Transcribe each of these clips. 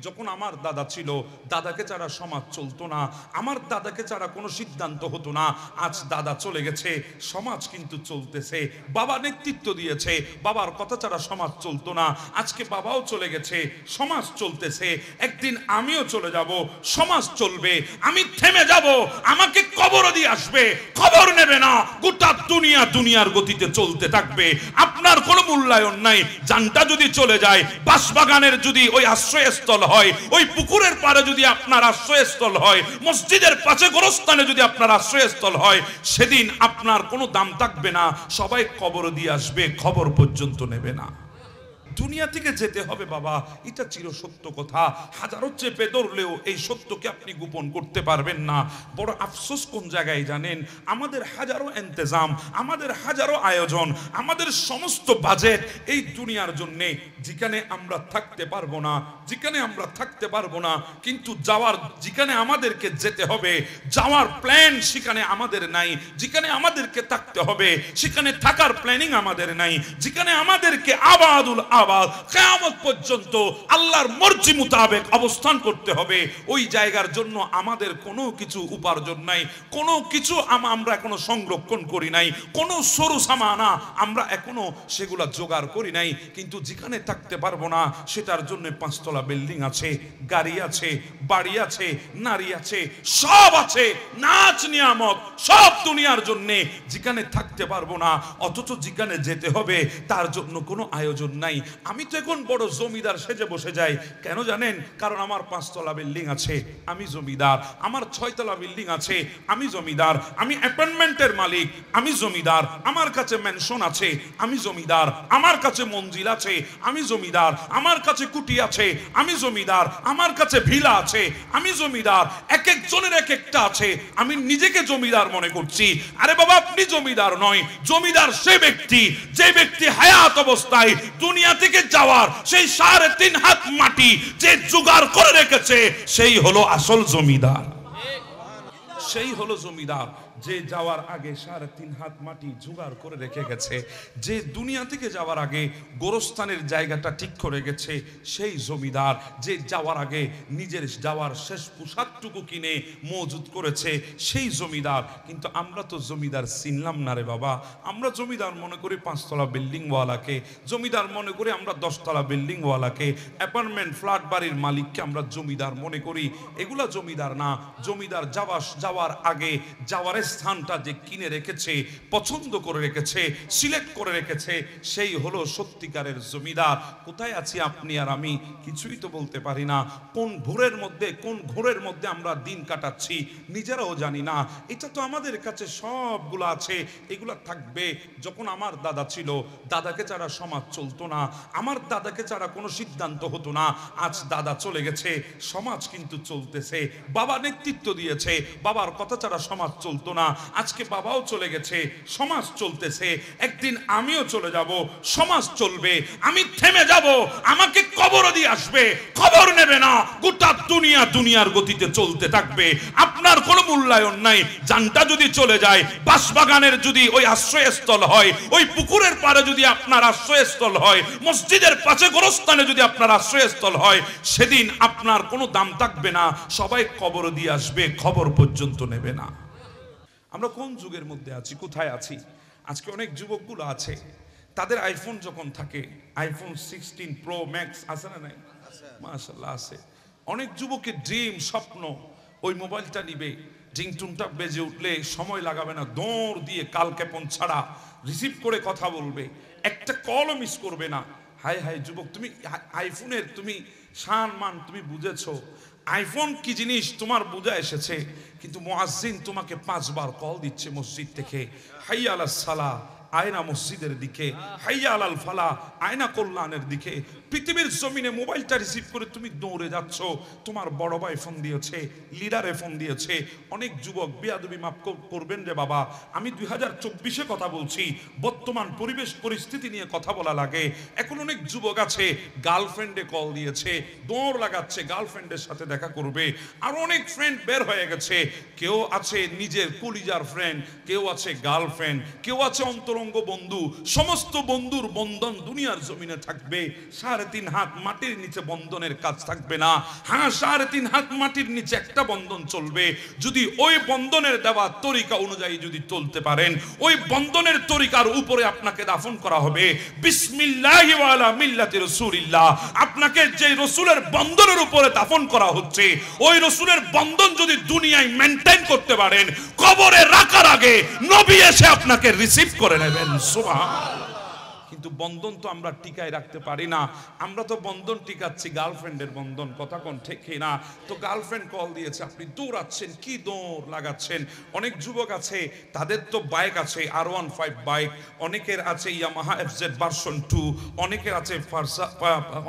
যখন আমার দাদা ছিল, দাদাকে ছাড়া সমাজ চলতো না, আমার দাদাকে ছাড়া কোনো সিদ্ধান্ত হতো না। আজ দাদা চলে গেছে, সমাজ কিন্তু চলতেছে। বাবা নেতৃত্ব দিয়েছে, বাবার কথা ছাড়া সমাজ চলতো না। আজকে বাবাও চলে গেছে, সমাজ চলতেছে। একদিন আমিও চলে যাব, সমাজ চলবে। আমি থেমে যাব, আমাকে কবর দিয়ে আসবে, খবর নেবে না। গোটা দুনিয়া দুনিয়ার গতিতে চলতে থাকবে, আপনার কোনো মূল্যায়ন নাই। জানটা যদি চলে যায়, বাঁশবাগানের যদি ওই আশ্রয়স্থল হয়, ওই পুকুরের পাড়ে যদি আপনার আশ্রয়স্থল হয়, মসজিদের পাশে গোরস্থানে যদি আপনার আশ্রয়স্থল হয়, সেদিন আপনার কোনো দাম থাকবে না। সবাই কবর দিয়ে আসবে, খবর পর্যন্ত নেবে না। দুনিয়া থেকে যেতে হবে বাবা, এটা চির সত্য কথা। হাজারো চেপে ধরলেও এই সত্যকে আপনি গোপন করতে পারবেন না। বড় আফসোস কোন জায়গায় জানেন? আমাদের হাজারো ইন্তজাম, আমাদের হাজারো আয়োজন, আমাদের সমস্ত বাজেট এই দুনিয়ার জন্যে, যেখানে আমরা থাকতে পারবো না, যেখানে আমরা থাকতে পারবো না, কিন্তু যাওয়ার, যেখানে আমাদেরকে যেতে হবে, যাওয়ার প্ল্যান সেখানে আমাদের নাই। যেখানে আমাদেরকে থাকতে হবে সেখানে থাকার প্ল্যানিং আমাদের নাই। যেখানে আমাদেরকে আবাদুল আবাদ কিয়ামত পর্যন্ত আল্লাহর মর্জি মোতাবেক অবস্থান করতে হবে, ওই জায়গার জন্য আমাদের কোনো কিছু উপার্জন নাই, কোনো কিছু আমরা এখনো সংরক্ষণ করি নাই, কোনো সরু সামানা আমরা এখনো সেগুলা জোগাড় করি নাই। কিন্তু যেখানে থাকতে পারবো না সেটার জন্য 5 তলা বিল্ডিং আছে, গাড়ি আছে, বাড়ি আছে, নারী আছে, সব আছে, নাচ নিয়ামত সব দুনিয়ার জন্য। যেখানে থাকতে পারবো না, অথচ যেখানে যেতে হবে তার জন্য কোনো আয়োজন নাই। আমি তো এখন বড় জমিদার সেজে বসে যাই, কেন জানেন? কারণ আমার 5 তলা বিল্ডিং আছে, আমি জমিদার। আমার 6 তলা বিল্ডিং আছে, আমি জমিদার। আমি অ্যাপার্টমেন্টের মালিক, আমি জমিদার। আমার কাছে ম্যানশন আছে, আমি জমিদার। আমার কাছে মঞ্জিল আছে, আমি জমিদার। আমার কাছে কুটি আছে, আমি জমিদার। আমার কাছে ভিলা আছে, আমি জমিদার। এক একজনের এক একটা আছে, আমি নিজেকে জমিদার মনে করছি। আরে বাবা, আপনি জমিদার নয়, জমিদার সে ব্যক্তি যে ব্যক্তি হায়াত অবস্থায় দুনিয়া থেকে যাওয়ার সেই 3.5 হাত মাটি যে জোগাড় করে রেখেছে, সেই হলো আসল জমিদার। সেই হলো জমিদার যে যাওয়ার আগে 3.5 হাত মাটি জোগাড় করে রেখে গেছে, যে দুনিয়া থেকে যাওয়ার আগে গোরস্থানের জায়গাটা ঠিক করে গেছে, সেই জমিদার। যে যাওয়ার আগে নিজের যাওয়ার শেষ পোশাকটুকু কিনে মজুদ করেছে, সেই জমিদার। কিন্তু আমরা তো জমিদার চিনলাম না রে বাবা। আমরা জমিদার মনে করি 5 তলা বিল্ডিংওয়ালাকে, জমিদার মনে করি আমরা 10 তলা বিল্ডিংওয়ালাকে, অ্যাপার্টমেন্ট ফ্ল্যাট বাড়ির মালিককে আমরা জমিদার মনে করি। এগুলা জমিদার না। জমিদার যাওয়ার আগে যাওয়ার স্থানটা যে কিনে রেখেছে, পছন্দ করে রেখেছে, সিলেক্ট করে রেখেছে, সেই হলো সত্যিকারের জমিদার। কোথায় আছি আপনি আর আমি কিছুই তো বলতে পারি না। কোন ভোরের মধ্যে, কোন ঘোরের মধ্যে আমরা দিন কাটাচ্ছি নিজেরাও জানি না। এটা তো আমাদের কাছে সবগুলো আছে, এগুলা থাকবে। যখন আমার দাদা ছিল, দাদাকে ছাড়া সমাজ চলতো না, আমার দাদাকে ছাড়া কোনো সিদ্ধান্ত হতো না। আজ দাদা চলে গেছে, সমাজ কিন্তু চলতেছে। বাবা নেতৃত্ব দিয়েছে, বাবার কথা ছাড়া সমাজ চলতো না। আজকে বাবাও চলে গেছে, সমাজ চলতেছে। একদিন আমিও চলে যাব, সমাজ চলবে। আমি থেমে যাব, আমাকে কবর দিয়ে আসবে, খবর নেবে না। গোটা দুনিয়া দুনিয়ার গতিতে চলতে থাকবে, আপনার কোনো মূল্যায়ন নাই। জানটা যদি চলে যায়, বাঁশবাগানের যদি ওই আশ্রয়স্থল হয়, ওই পুকুরের পাড়ে যদি আপনার আশ্রয়স্থল হয়, মসজিদের পাশে গোরস্থানে যদি আপনার আশ্রয়স্থল হয়, সেদিন আপনার কোনো দাম থাকবে না। সবাই কবর দিয়ে আসবে, খবর পর্যন্ত নেবে না। আমরা কোন যুগের মধ্যে আছি, কোথায় আছি? আজকে অনেক যুবকগুলো আছে, তাদের আইফোন যখন থাকে, আইফোন 16 প্রো ম্যাক্স আছে না নাই? মাশাআল্লাহ আছে। অনেক যুবকের ড্রিম, স্বপ্ন ওই মোবাইলটা নিবে, রিংটুনটা বেজে উঠলে সময় লাগাবে না, দৌড় দিয়ে কাল কেপন ছাড়া রিসিভ করে কথা বলবে, একটা কলও মিস করবে না। হায় হায় যুবক, তুমি আইফোনের তুমি শান মান তুমি বুঝেছো, আইফোন কি জিনিস তোমার বোঝা এসেছে, কিন্তু মুয়াজ্জিন তোমাকে 5 বার কল দিচ্ছে মসজিদ থেকে, হাইয়া আলাস সালাহ, আয়না মসজিদের দিকে, হাইয়া আলাল ফালাহ, আয়না কল্যাণের দিকে। পৃথিবীর জমিনে মোবাইলটা রিসিভ করে তুমি দৌড়ে যাচ্ছ। তোমার বড় ভাই ফোন দিয়েছে, লিডারে ফোন দিয়েছে। অনেক যুবক, বেয়াদবি মাফ করবেন রে বাবা, আমি 2024-এ কথা বলছি, বর্তমান পরিবেশ পরিস্থিতি নিয়ে কথা বলা লাগে। এখন অনেক যুবক আছে, গার্লফ্রেন্ডে কল দিয়েছে, দৌড় লাগাচ্ছে গার্লফ্রেন্ডের সাথে দেখা করবে। আর অনেক ফ্রেন্ড বের হয়ে গেছে, কেউ আছে নিজের কলিজার ফ্রেন্ড, কেউ আছে গার্লফ্রেন্ড, কেউ আছে অন্তরঙ্গ বন্ধু। সমস্ত বন্ধুর বন্ধন দুনিয়ার জমিনে থাকবে, 3.5 হাত মাটির নিচে বন্ধনের কাজ থাকবে না। হ্যাঁ, 3.5 হাত মাটির নিচে একটা বন্ধন চলবে। যদি ওই বন্ধনের দেওয়া তরিকা অনুযায়ী যদি চলতে পারেন, ওই বন্ধনের তরিকার উপরে আপনাকে দাফন করা হবে। বিসমিল্লাহি ওয়া আলা মিল্লাতি রাসূলিল্লাহ। আপনাকে যে রাসূলের বন্ধনের উপরে দাফন করা হচ্ছে, ওই রাসূলের বন্ধন যদি দুনিয়ায় মেইনটেইন করতে পারেন, কবরে রাখার আগে নবী এসে আপনাকে রিসিভ করে নেবেন। সুবহানাল্লাহ। কিন্তু বন্ধন তো আমরা টিকায় রাখতে পারি না। আমরা তো বন্ধন টিকাচ্ছি গার্লফ্রেন্ডের বন্ধন, কথা কোন ঠিক না? তো গার্লফ্রেন্ড কল দিয়েছে, আপনি দৌড়াচ্ছেন, কি দৌড় লাগাচ্ছেন। অনেক যুবক আছে, তাদের তো বাইক আছে R15 বাইক, অনেকের আছে ইয়ামাহা FZ ভার্সন 2, অনেকের আছে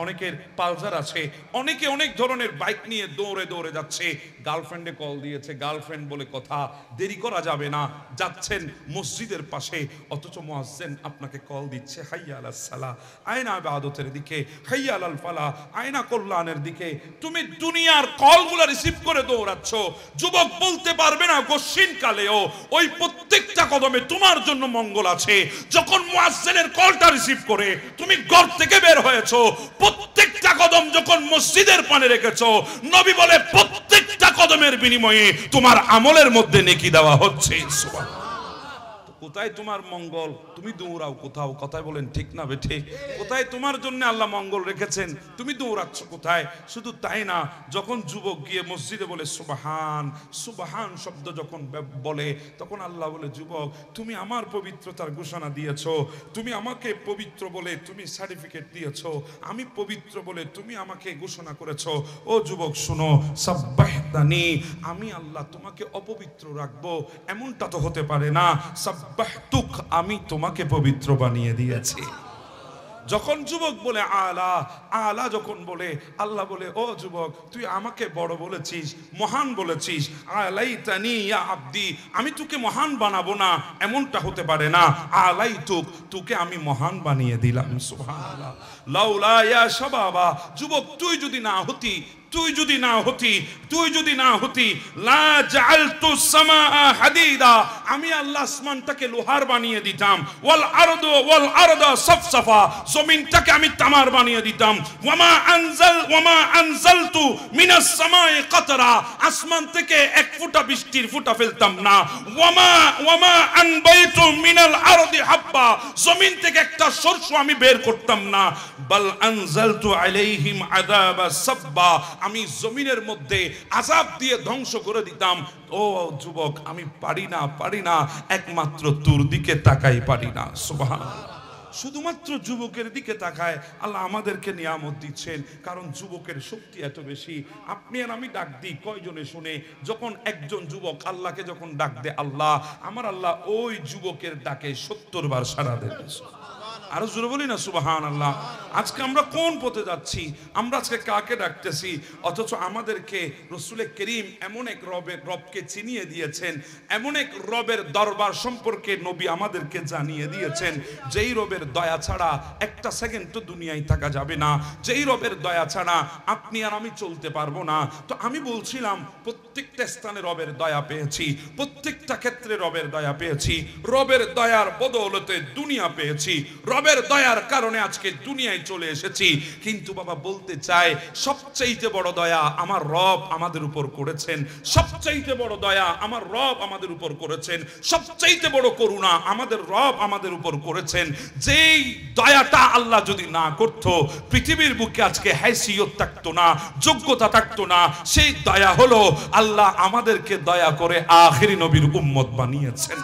অনেকের পালসার আছে, অনেকে অনেক ধরনের বাইক নিয়ে দৌড়ে দৌড়ে যাচ্ছে। গার্লফ্রেন্ডে কল দিয়েছে, গার্লফ্রেন্ড বলে কথা, দেরি করা যাবে না, যাচ্ছেন মসজিদের পাশে, অথচ মুয়াজ্জিন আপনাকে কল দিচ্ছে, হাইয়া আলাস সালাহ, আয়না ইবাদতের দিকে, হাইয়া আলাল ফালাহ, আয়না কল্যাণের দিকে। তুমি দুনিয়ার কলগুলো রিসিভ করে দৌড়াচ্ছ। যুবক বলতে পারবে না গশ্বিন কালেও ওই প্রত্যেকটা কদমে তোমার জন্য মঙ্গল আছে। যখন মুয়াজ্জিনের কলটা রিসিভ করে তুমি ঘর থেকে বের হয়েছো, প্রত্যেকটা কদম যখন মসজিদের পানে রেখেছো, নবী বলে প্রত্যেকটা কদমের বিনিময়ে তোমার আমলের মধ্যে নেকি দেওয়া হচ্ছে। সুবহানাল্লাহ। কোথায় তোমার মঙ্গল? তুমি দৌড়াও কোথাও, কথায় বলেন ঠিক না বেঠে? কোথায় তোমার জন্য আল্লাহ মঙ্গল রেখেছেন, তুমি দৌড়াচ্ছ কোথায়? শুধু তাই না, যখন যুবক গিয়ে মসজিদে বলে সুবহান, সুবহান শব্দ যখন বলে, তখন আল্লাহ বলে, যুবক তুমি আমার পবিত্রতার ঘোষণা দিয়েছো, তুমি আমাকে পবিত্র বলে তুমি সার্টিফিকেট দিয়েছো, আমি পবিত্র বলে তুমি আমাকে ঘোষণা করেছো। ও যুবক শোনো, সাব্বাহতানি, আমি আল্লাহ তোমাকে অপবিত্র রাখবো এমনটা তো হতে পারে না। সাব্বাহতুক, আমি তোমাকে পবিত্র বানিয়ে দিয়েছি। যখন যুবক বলে আলা, আলা যখন বলে, আল্লাহ বলে, ও যুবক তুই আমাকে বড় বলেছিস, মহান বলেছিস, আলাইতানি ইয়া আব্দি, আমি তোকে মহান বানাবো না এমনটা হতে পারে না। আলাইতুক, তোকে আমি মহান বানিয়ে দিলাম। সুবহানাল্লাহ। লাউলা ইয়া শাবাবা, যুবক তুই যদি না হতি, তুই যদি না হতি, তুই যদি না হতি, লা জাআলতু সামাআ হাদিদা, আমি আল্লাহ আসমানটাকে লোহার বানিয়ে দিতাম, ওয়াল আরদা সাফসাফা, জমিনটাকে আমি তামার বানিয়ে দিতাম, ওয়ামা আনজালতু মিনাস সামাই কাতরা, আসমান থেকে এক ফোঁটা বৃষ্টির ফোঁটা ফেলতাম না, ওয়ামা আনবাইতু মিনাল আরদি হাব্বা, জমিন থেকে একটা শস্য আমি বের করতাম না, বাল আনজালতু আলাইহিম আযাবা সাব্বা, আমি জমিনের মধ্যে আযাব দিয়ে ধ্বংস করে দিতাম। ও যুবক, আমি পারি না, একমাত্র তোর দিকে তাকাই পারি না। সুবহানাল্লাহ। শুধুমাত্র যুবকের দিকে তাকায় আল্লাহ আমাদেরকে নিয়ামত দিচ্ছেন, কারণ যুবকের শক্তি এত বেশি। আপনি আর আমি ডাক দিই, কয়জনে শুনে? যখন একজন যুবক আল্লাহকে যখন ডাক দেয়, আল্লাহ, আমার আল্লাহ ওই যুবকের ডাকে 70 বার সাড়া দেন। আরো জোরে বলি না সুবহানাল্লাহ। আজকে আমরা কোন পথে যাচ্ছি? আমরা আজকে কাকে ডাকতেছি? অথচ আমাদেরকে রাসূল করিম এমন এক রবকে চিনিয়ে দিয়েছেন, এমন এক রবের দরবার সম্পর্কে নবী আমাদেরকে জানিয়ে দিয়েছেন, যেই রবের দয়া ছাড়া একটা সেকেন্ড তো দুনিয়ায় থাকা যাবে না, যেই রবের দয়া ছাড়া আপনি আর আমি চলতে পারবো না। তো আমি বলছিলাম, প্রত্যেকটা স্থানে রবের দয়া পেয়েছি, প্রত্যেকটা ক্ষেত্রে রবের দয়া পেয়েছি, রবের দয়ার বদৌলতে দুনিয়া পেয়েছি, রবের দয়ার কারণে আজকে দুনিয়ায় চলে এসেছি। কিন্তু বাবা বলতে চাই, সবচাইতে বড় দয়া আমার রব আমাদের উপর করেছেন, সবচাইতে বড় দয়া আমার রব আমাদের উপর করেছেন, সবচাইতে বড় করুণা আমাদের রব আমাদের উপর করেছেন। যেই দয়াটা আল্লাহ যদি না করত, পৃথিবীর বুকে আজকে হাইসিয়ত থাকতো না, যোগ্যতা থাকতো না। সেই দয়া হলো আল্লাহ আমাদেরকে দয়া করে আখিরি নবীর উম্মত বানিয়েছেন।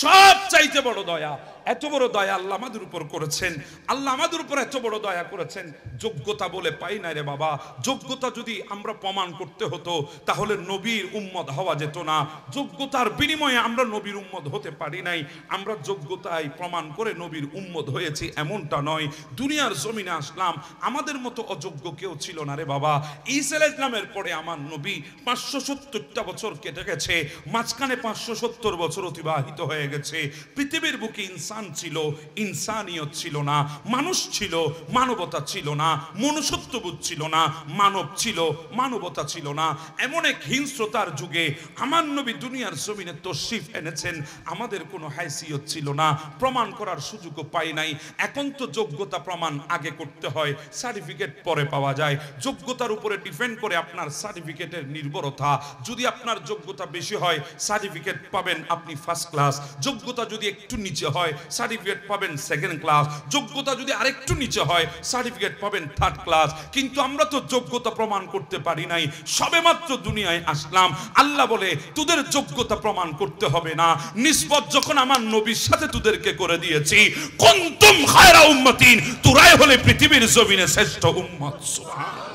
সব চাইতে বড় দয়া, এত বড় দয়া আল্লাহ আমাদের উপর করেছেন। আল্লাহ আমাদের উপর এত বড় দয়া করেছেন, যোগ্যতা বলে পাই না রে বাবা। যোগ্যতা যদি আমরা প্রমাণ করতে হতো, তাহলে নবীর উম্মত হওয়া যেত না। যোগ্যতার বিনিময়ে আমরা নবীর উম্মত হতে পারি নাই। আমরা যোগ্যতায় প্রমাণ করে নবীর উম্মত হয়েছি এমনটা নয়। দুনিয়ার জমিনে আসলাম, আমাদের মতো অযোগ্য কেউ ছিল না রে বাবা। ঈসা আলাইহিস সালামের পরে আমার নবী 570টা বছর কেটে গেছে, মাঝখানে 570 বছর অতিবাহিত হয়ে গেছে। পৃথিবীর বুকে ইনসান ইনসান ছিল, ইনসানিয়ত ছিল না, মানুষ ছিল, মানবতা ছিল না, মনুষ্যত্ববোধ ছিল না, মানব ছিল, মানবতা ছিল না। এমন এক হিংস্রতার যুগে আমার নবী দুনিয়ার জমিনে তশরিফ এনেছেন, আমাদের কোনো হাইসিয়ত ছিল না, প্রমাণ করার সুযোগও পাই নাই। এখন তো যোগ্যতা প্রমাণ আগে করতে হয়, সার্টিফিকেট পরে পাওয়া যায়। যোগ্যতার উপরে ডিপেন্ড করে আপনার সার্টিফিকেটের নির্ভরতা। যদি আপনার যোগ্যতা বেশি হয় সার্টিফিকেট পাবেন আপনি ফার্স্ট ক্লাস, যোগ্যতা যদি একটু নিচে হয় সার্টিফিকেট পাবেন সেকেন্ড ক্লাস, যোগ্যতা যদি আরেকটু নিচে হয় সার্টিফিকেট পাবেন থার্ড ক্লাস। কিন্তু আমরা তো যোগ্যতা প্রমাণ করতে পারি নাই, সবেমাত্র দুনিয়ায় আসলাম। আল্লাহ বলে তোদের যোগ্যতা প্রমাণ করতে হবে না, নিসবত যখন আমার নবীর সাথে তোদেরকে করে দিয়েছি, কুনতুম খায়রা উম্মাতিন, তোরাই হলে পৃথিবীর জমিনে শ্রেষ্ঠ উম্মত। সুবহানাল্লাহ,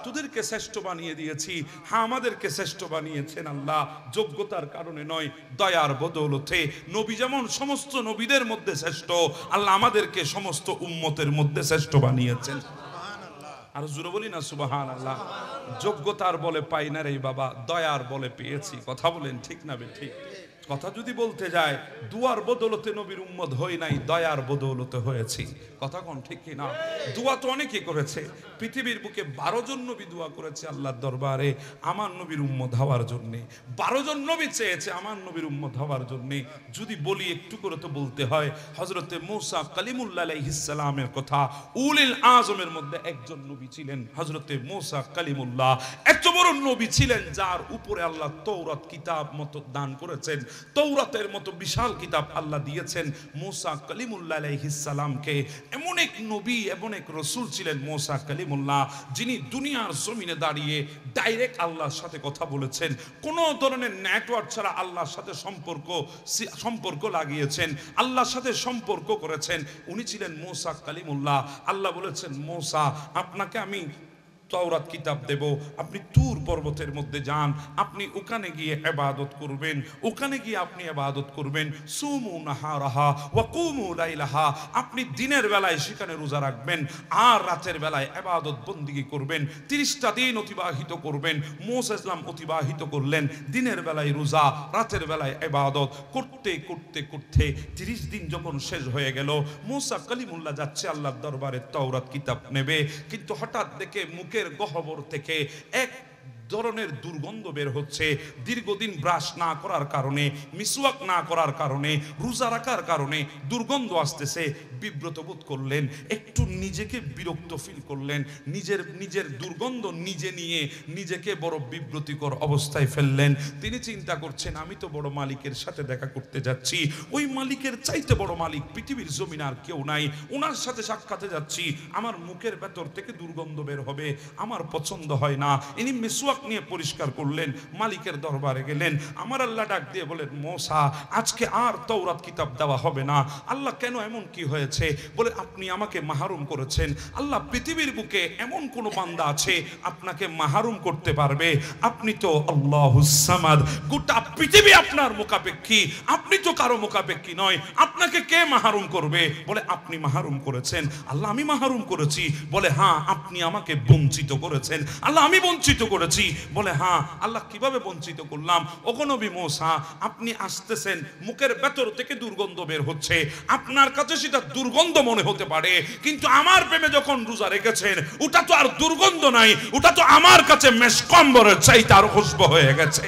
তোদেরকে শ্রেষ্ঠ বানিয়ে দিয়েছি। হ্যাঁ, আমাদেরকে শ্রেষ্ঠ বানিয়েছেন আল্লাহ যোগ্যতার কারণে নয়, দয়ার বদৌলতে। নবী যেমন সমস্ত নবীদের মধ্যে শ্রেষ্ঠ, আল্লাহ আমাদেরকে সমস্ত উম্মতের মধ্যে শ্রেষ্ঠ বানিয়েছেন। আর জোরে বলি না সুবহানাল্লাহ। যোগ্যতার বলে পাই না রে বাবা, দয়ার বলে পেয়েছি। কথা বলেন ঠিক না বে ঠিক? কথা যদি বলতে যায়, দুয়ার বদৌলতে নবীর উম্মত হই নাই, দয়ার বদৌলতে হয়েছি। কথা কোন ঠিক কি না? দোয়া তো অনেকে করেছে, পৃথিবীর বুকে 12 জন নবী দোয়া করেছে আল্লাহর দরবারে আমার নবীর উম্মত হওয়ার জন্য। 12 জন নবী চেয়েছে আমার নবীর উম্মত হওয়ার জন্য। যদি বলি একটু করে তো বলতে হয়, হযরতে মূসা কালিমুল্লাহ আলাইহিস সালামের কথা। উলিল আজমের মধ্যে একজন নবী ছিলেন হযরতে মূসা কালিমুল্লাহ। এত বড় নবী ছিলেন যার উপরে আল্লাহ তৌরাত কিতাব মতো দান করেছেন, তৌরাতের মতো বিশাল কিতাব আল্লাহ দিয়েছেন মূসা কালিমুল্লাহ আলাইহিস সালামকে। এমন এক নবী, এমন এক রাসূল ছিলেন মূসা কালিমুল্লাহ, যিনি দুনিয়ার জমিনে দাঁড়িয়ে ডাইরেক্ট আল্লাহর সাথে কথা বলেছেন, কোন ধরনের নেটওয়ার্ক ছাড়া আল্লাহর সাথে সম্পর্ক লাগিয়েছেন, আল্লাহর সাথে সম্পর্ক করেছেন। উনি ছিলেন মূসা কালিমুল্লাহ। আল্লাহ বলেছেন, মূসা আপনাকে আমি তওরাত কিতাব দেব, আপনি তুর পর্বতের মধ্যে যান, আপনি ওখানে গিয়ে ইবাদত করবেন, ওখানে গিয়ে আপনি ইবাদত করবেন। সুমু নাহারাহা ওয়া কুমু লাইলাহা, আপনি দিনের বেলায় সেখানে রোজা রাখবেন আর রাতের বেলায় ইবাদত বন্দেগী করবেন। 30টা দিন অতিবাহিত করবেন। মূসা ইসলাম অতিবাহিত করলেন দিনের বেলায় রোজা, রাতের বেলায় ইবাদত করতে করতে করতে 30 দিন যখন শেষ হয়ে গেল, মূসা কালিমুল্লাহ যাচ্ছে আল্লাহর দরবারে তওরাত কিতাব নেবে, কিন্তু হঠাৎ দেখে মুখের গহ্বর থেকে এক ধরনের দুর্গন্ধ বের হচ্ছে। দীর্ঘদিন ব্রাশ না করার কারণে, মিসওয়াক না করার কারণে, রোজা রাখার কারণে দুর্গন্ধ আসতেছে। বিব্রত বোধ করলেন, একটু নিজেকে বিরক্ত ফিল করলেন, নিজের দুর্গন্ধ নিজে নিয়ে নিজেকে বড় বিব্রতিকর অবস্থায় ফেললেন। তিনি চিন্তা করছেন, আমি তো বড় মালিকের সাথে দেখা করতে যাচ্ছি, ওই মালিকের চাইতে বড় মালিক পৃথিবীর জমিনে আর কেউ নাই, ওনার সাথে সাক্ষাতে যাচ্ছি, আমার মুখের ভেতর থেকে দুর্গন্ধ বের হবে, আমার পছন্দ হয় না। ইনি মিসওয়াক নিয়ে পরিষ্কার করলেন, মালিকের দরবারে গেলেন। আমার আল্লাহ ডাক দিয়ে বলেন, মূসা আজকে আর তওরাত কিতাব দেওয়া হবে না। আল্লাহ কেন, এমন কি হয়েছে? বলে, আপনি আমাকে মাহরুম করেছেন। আল্লাহ, পৃথিবীর বুকে এমন কোন বান্দা আছে আপনাকে মাহরুম করতে পারবে? আপনি তো আল্লাহুস সামাদ, গোটা পৃথিবী আপনার মুখাপেক্ষী, আপনি তো কারো মুখাপেক্ষী নয়, আপনাকে কে মাহরুম করবে? বলে, আপনি মাহরুম করেছেন। আল্লাহ, আমি মাহরুম করেছি? বলে, হ্যাঁ আপনি আমাকে বঞ্চিত করেছেন। আল্লাহ, আমি বঞ্চিত করেছি? বলে, হ্যাঁ। আল্লাহ, কিভাবে বঞ্চিত করলাম? ওগো নবী মূসা, আপনি আসতেছেন, মুখের ভেতর থেকে দুর্গন্ধ বের হচ্ছে, আপনার কাছে সেটা দুর্গন্ধ মনে হতে পারে, কিন্তু আমার প্রেমে যখন রোজা রেখেছেন ওটা তো আর দুর্গন্ধ নাই, ওটা তো আমার কাছে মেশকম্বরের চাইতে আরো খুশবু হয়ে গেছে।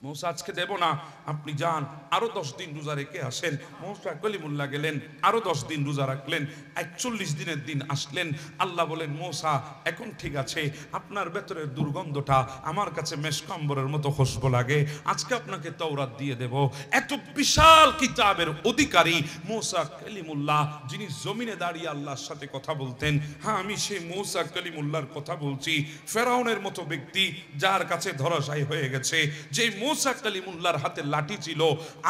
মূসা আজকে দেব না, আপনি যান আরো 10 দিন রোজা রেখে আসেন। মূসা কালিমুল্লাহ গেলেন, আরো 10 দিন রোজা রাখলেন। 41 দিনের দিন আসলেন। আল্লাহ বলেন, মূসা এখন ঠিক আছে, আপনার ভেতরের দুর্গন্ধটা আমার কাছে মেশকম্বরের মতো খুশবু লাগে, আজকে আপনাকে তওরাত দিয়ে দেব। এত বিশাল কিতাবের অধিকারী মূসা কালিমুল্লাহ, যিনি জমিনে দাঁড়িয়ে আল্লাহর সাথে কথা বলতেন। হ্যাঁ, আমি সেই মূসা কালিমুল্লাহর কথা বলছি। ফেরাউনের মতো ব্যক্তি যার কাছে ধরাশায়ী হয়ে গেছে, যে মূসা কালিমুল্লাহর হাতে লাঠি ছিল,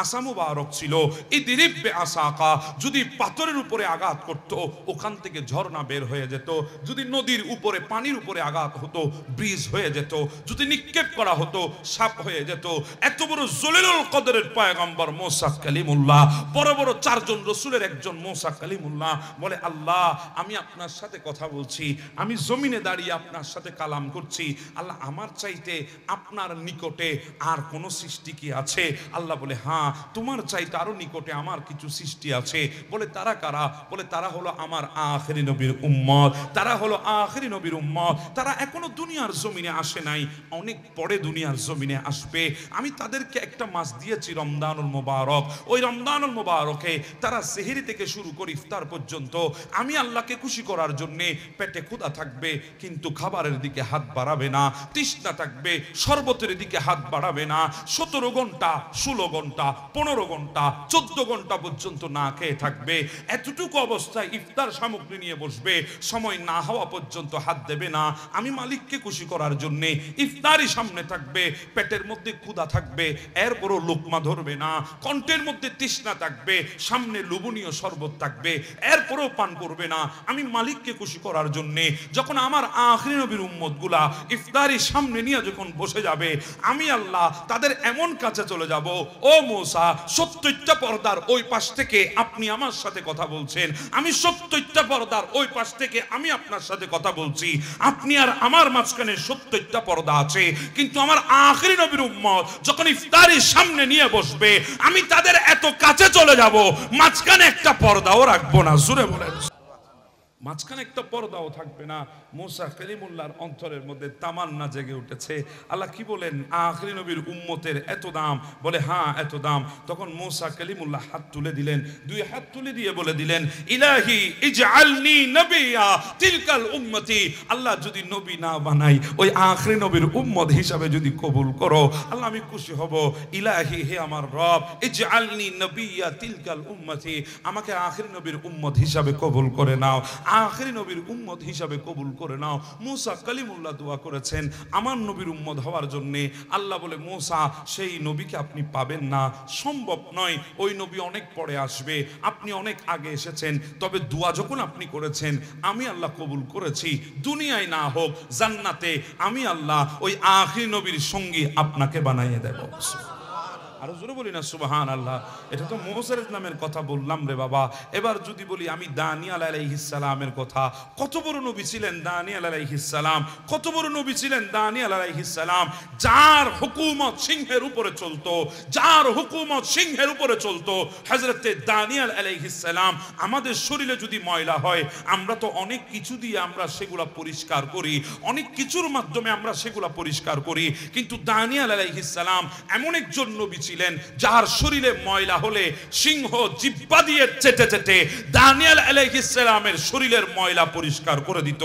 আসা মুবারক ছিল, ইদরিব বিআসাকা, যদি পাথরের উপরে আঘাত করত ওখান থেকে ঝর্ণা বের হয়ে যেত, যদি নদীর উপরে পানির উপরে আঘাত হতো ব্রিজ হয়ে যেত, যদি নিক্ষেপ করা হতো সাপ হয়ে যেত। এত বড় জলিলুল কদরের পয়গম্বর মূসা কালিমুল্লাহ, বড় বড় 4 জন রাসূলের একজন মূসা কালিমুল্লাহ বলে, আল্লাহ আমি আপনার সাথে কথা বলছি, আমি জমিনে দাঁড়িয়ে আপনার সাথে কালাম করছি। আল্লাহ, আমার চাইতে আপনার নিকটে আর কোন সৃষ্টি কি আছে? আল্লাহ বলে হ্যাঁ, তোমার চাইতে আরো নিকটে আমার কিছু সৃষ্টি আছে। বলে তারা কারা? বলে তারা হলো আমার আখিরি নবীর উম্মত, তারা হলো আখিরি নবীর উম্মত। তারা এখনো দুনিয়ার জমিনে আসে নাই, অনেক পরে দুনিয়ার জমিনে আসবে। আমি তাদেরকে একটা মাস দিয়েছি রমজানুল মুবারক। ওই রমজানুল মুবারকে তারা সেহরি থেকে শুরু করে ইফতার পর্যন্ত আমি আল্লাহকে খুশি করার জন্য পেটে ক্ষুধা থাকবে কিন্তু খাবারের দিকে হাত বাড়াবে না, তৃষ্ণা থাকবে শরবতের দিকে হাত বাড়াবে না। 17 ঘন্টা 16 ঘন্টা 15 ঘন্টা 14 ঘন্টা পর্যন্ত না খেয়ে থাকবে। এতটুকু অবস্থায় ইফতার সামগ্রী নিয়ে বসবে, সময় না হওয়া পর্যন্ত হাত দেবে না। আমি মালিককে খুশি করার জন্য ইফতারি সামনে থাকবে, পেটের মধ্যে ক্ষুধা থাকবে, এরপরও লোকমা ধরবে না। কণ্ঠের মধ্যে তৃষ্ণা থাকবে, সামনে লোভনীয় শরবত থাকবে, এরপরও পান করবে না। আমি মালিককে খুশি করার জন্য যখন আমার আখিরি নবীর উম্মতগুলা ইফতারি সামনে নিয়ে যখন বসে যাবে, আমি আল্লাহ তাদের এমন কাছে চলে যাব, ও মূসা 70টা পর্দার ওই পাশ থেকে আপনি আমার সাথে কথা বলছেন, আমি 70টা পর্দার ওই পাশ থেকে আমি আপনার সাথে কথা বলছি। আপনি আর আমার মাঝখানে 70টা পর্দা আছে, কিন্তু আমার আখিরি নবীর উম্মত যখন ইফতারির সামনে নিয়ে বসবে, আমি তাদের এত কাছে চলে যাব, মাঝখানে একটা পর্দাও রাখবো না। জোরে বলেন, মাঝখানে একটা পর্দাও থাকবে না। মুসা কালিমুল্লাহর অন্তরের মধ্যে তামান্না জেগে উঠেছে। আল্লাহ কি বলেন, আখিরি নবীর উম্মতের এত দাম? বলে হ্যাঁ এত দাম। তখন মুসা কালিমুল্লাহ হাত তুলে দিলেন, দুই হাত তুলে দিয়ে বলে দিলেন, ইলাহি ইজআলনি নবিয়্যা তিলকাল উম্মতি। আল্লাহ যদি নবী না বানাই, ওই আখিরি নবীর উম্মত হিসাবে যদি কবুল করো, আল্লাহ আমি খুশি হব। ইলাহি, হে আমার রব, ইজআলনি নবিয়্যা তিলকাল উম্মতি, আমাকে আখিরি নবীর উম্মত হিসাবে কবুল করে নাও, আখিরি নবীর উম্মত হিসাবে কবুল করে নাও। মুসা কালিমুল্লাহ দোয়া করেছেন আমার নবীর উম্মত হওয়ার জন্য। আল্লাহ বলে, মুসা সেই নবীকে আপনি পাবেন না, সম্ভব নয়, ওই নবী অনেক পরে আসবে, আপনি অনেক আগে এসেছেন। তবে দোয়া যখন আপনি করেছেন আমি আল্লাহ কবুল করেছি, দুনিয়ায় না হোক জান্নাতে আমি আল্লাহ ওই আখিরি নবীর সঙ্গী আপনাকে বানাইয়ে দেব। আরো জোরে বলি না সুবহানাল্লাহ। এটা তো মুসার নামের কথা বললাম রে বাবা। এবার যদি বলি আমি দানিয়েল আলাইহিস সালামের কথা, কত বড় নবী ছিলেন দানিয়েল আলাইহিস সালাম, কত বড় নবী ছিলেন দানিয়েল আলাইহিস সালাম, যার হুকুমত সিংহের উপরে চলতো, যার হুকুমত সিংহের উপরে চলতো হযরতে দানিয়েল আলাইহিস সালাম। আমাদের শরীরে যদি ময়লা হয়, আমরা তো অনেক কিছু দিয়ে আমরা সেগুলা পরিষ্কার করি, অনেক কিছুর মাধ্যমে আমরা সেগুলা পরিষ্কার করি, কিন্তু দানিয়েল আলাইহিস সালাম এমন একজন নবী ছিলেন যার শরীরে ময়লা হলে সিংহ জিহ্বা দিয়ে চেটে চেটে দানিয়েল আলাইহিস সালামের শরীরের ময়লা পরিষ্কার করে দিত।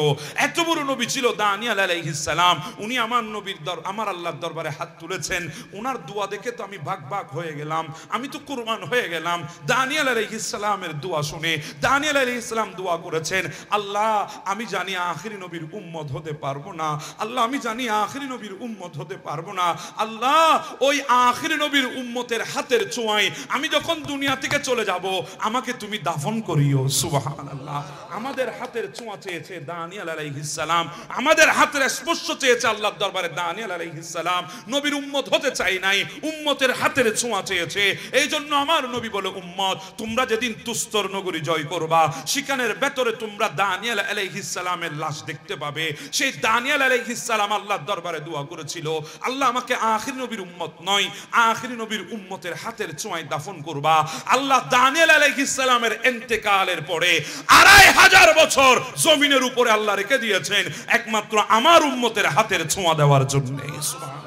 এত বড় নবী ছিল দানিয়েল আলাইহিস সালাম। উনি আমার নবীর আমার আল্লাহর দরবারে হাত তুলেছেন, ওনার দোয়া দেখে তো আমি ভাগ ভাগ হয়ে গেলাম, আমি তো কুরবান হয়ে গেলাম। দানিয়েল আলাইহিস সালামের দোয়া শুনে দানিয়েল আলাইহিস সালাম দোয়া করেছেন, আল্লাহ আমি জানি আখিরি নবীর উম্মত হতে পারবো না, আল্লাহ আমি জানি আখিরি নবীর উম্মত হতে পারবো না, আল্লাহ ওই আখিরি নবীর উম্মতের হাতের ছোঁয়ায় আমি যখন দুনিয়া থেকে চলে যাব আমাকে তুমি দাফন করিও। সুবহানাল্লাহ। আমাদের হাতের ছোঁয়া চেয়েছে দানিয়েল আলাইহিস সালাম, আমাদের হাতের স্পর্শ চেয়েছে আল্লাহর দরবারে দানিয়েল আলাইহিস সালাম। নবীর উম্মত হতে চাই নাই, উম্মতের হাতের ছোঁয়া চেয়েছে। এই জন্য আমার নবী বলে, উম্মত তোমরা যেদিন তুস্তর নগরী জয় করবা, সেখানের ভেতরে তোমরা দানিয়েল আলাইহিস সালামের লাশ দেখতে পাবে। সেই দানিয়েল আলাইহিস সালাম আল্লাহর দরবারে দোয়া করেছিল, আল্লাহ আমাকে আখিরি নবীর উম্মত নয়, আখিরি নবীর উম্মতের হাতের ছোঁয়ায় দাফন করবা। আল্লাহ দানিয়েল আলাইহিস সালামের ইন্তেকালের পরে 2500 বছর জমিনের উপরে আল্লাহ রেখে দিয়েছেন একমাত্র আমার উম্মতের হাতের ছোঁয়া দেওয়ার জন্য। সুবহানাল্লাহ।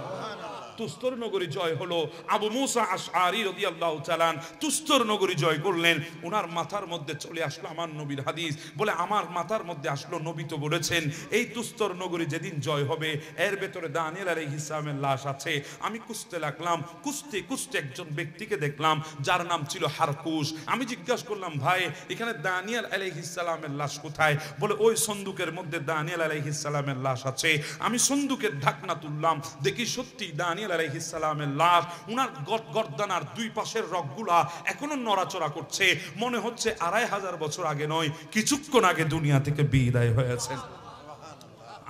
তুস্তর নগরী জয় হলো। আবু মুসা আশআরী রাদিয়াল্লাহু তাআলা তুস্তর নগরী জয় করলেন। ওনার মাথার মধ্যে চলে আসলো আমার নবীর হাদিস, বলে আমার মাথার মধ্যে আসলো, নবী তো বলেছেন এই তুস্তর নগরী যেদিন জয় হবে এর ভেতরে দানিয়েল আলাইহিস সালামের লাশ আছে। আমি খুঁজতে লাগলাম, খুঁজতে খুঁজতে একজন ব্যক্তিকে দেখলাম যার নাম ছিল হারকুশ। আমি জিজ্ঞাসা করলাম, ভাই এখানে দানিয়েল আলাইহিস সালামের লাশ কোথায়? বলে ওই সন্দুকের মধ্যে দানিয়েল আলাইহিস সালামের লাশ আছে। আমি সন্দুকের ঢাকনা তুললাম, দেখি সত্যি দানিয়েল আলাইহিস সালামের লাশ। উনার গর্দানার দুই পাশের রগগুলা এখনো নড়াচড়া করছে, মনে হচ্ছে 2500 বছর আগে নয়, কিছুক্ষণ আগে দুনিয়া থেকে বিদায় হয়েছেন।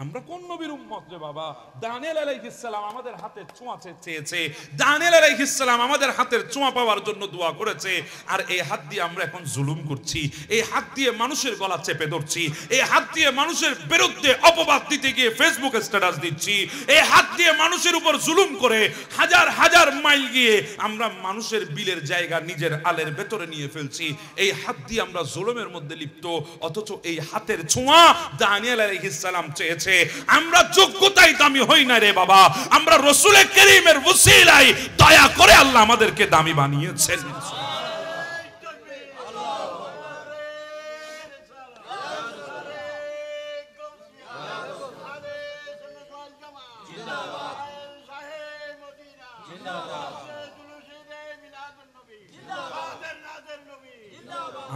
আমরা কোন নবীর উম্মত রে বাবা? দানিয়েল আলাইহিস সালাম আমাদের হাতে ছোঁয়া চেয়েছে, দানিয়েল আলাইহিস সালাম আমাদের হাতের ছোঁয়া পাওয়ার জন্য দোয়া করেছে, আর এই হাত দিয়ে আমরা এখন জুলুম করছি, এই হাত দিয়ে মানুষের গলা চেপে ধরছি, এই হাত দিয়ে মানুষের বিরুদ্ধে অপবাদ দিতে গিয়ে ফেসবুকে স্ট্যাটাস দিচ্ছি, এই হাত দিয়ে মানুষের উপর জুলুম করে হাজার হাজার মাইল গিয়ে আমরা মানুষের বিলের জায়গা নিজের আলের ভেতরে নিয়ে ফেলছি। এই হাত দিয়ে আমরা জুলুমের মধ্যে লিপ্ত, অথচ এই হাতের ছোঁয়া দানিয়েল আলাইহিস সালাম চেয়েছে। আমরা যোগ্যতাই দামি হই না রে বাবা, আমরা রাসূল কারীমের ওসিলায় দয়া করে আল্লাহ আমাদেরকে দামি বানিয়েছেন।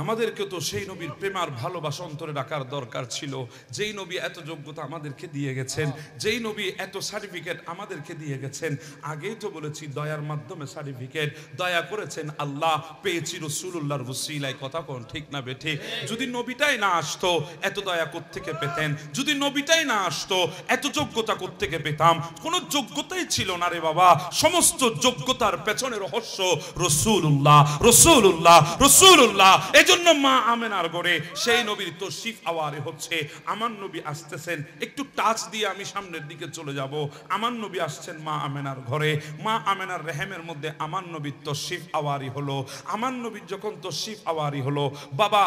আমাদেরকে তো সেই নবীর প্রেম আর ভালোবাসা অন্তরে রাখার দরকার ছিল, যেই নবী এত যোগ্যতা আমাদেরকে দিয়ে গেছেন, যেই নবী এত সার্টিফিকেট আমাদেরকে দিয়ে গেছেন। আগেই তো বলেছি দয়ার মাধ্যমে সার্টিফিকেট, দয়া করেছেন আল্লাহ, পেয়েছি রাসূলুল্লাহর ওসিলায়। কথা কোন ঠিক না বেঠিক? যদি নবীটাই না আসতো এত দয়া কোত্থেকে পেতেন? যদি নবীটাই না আসতো এত যোগ্যতা কোত্থেকে পেতাম? কোনো যোগ্যতাই ছিল না রে বাবা, সমস্ত যোগ্যতার পেছনে রহস্য রাসূলুল্লাহ, রাসূলুল্লাহ, রাসূলুল্লাহ। এজন্য মা আমেনার ঘরে সেই নবীর তশরিফ আওয়ারে হচ্ছে। আমার নবী আসতেছেন, একটু টাচ দিয়ে আমি সামনের দিকে চলে যাব। আমার নবী আসছেন মা আমেনার ঘরে, মা আমেনার রেহেমের মধ্যে আমার নবীর তশরিফ আওয়ারি হলো। আমার নবীর যখন তশরিফ আওয়ারি হলো, বাবা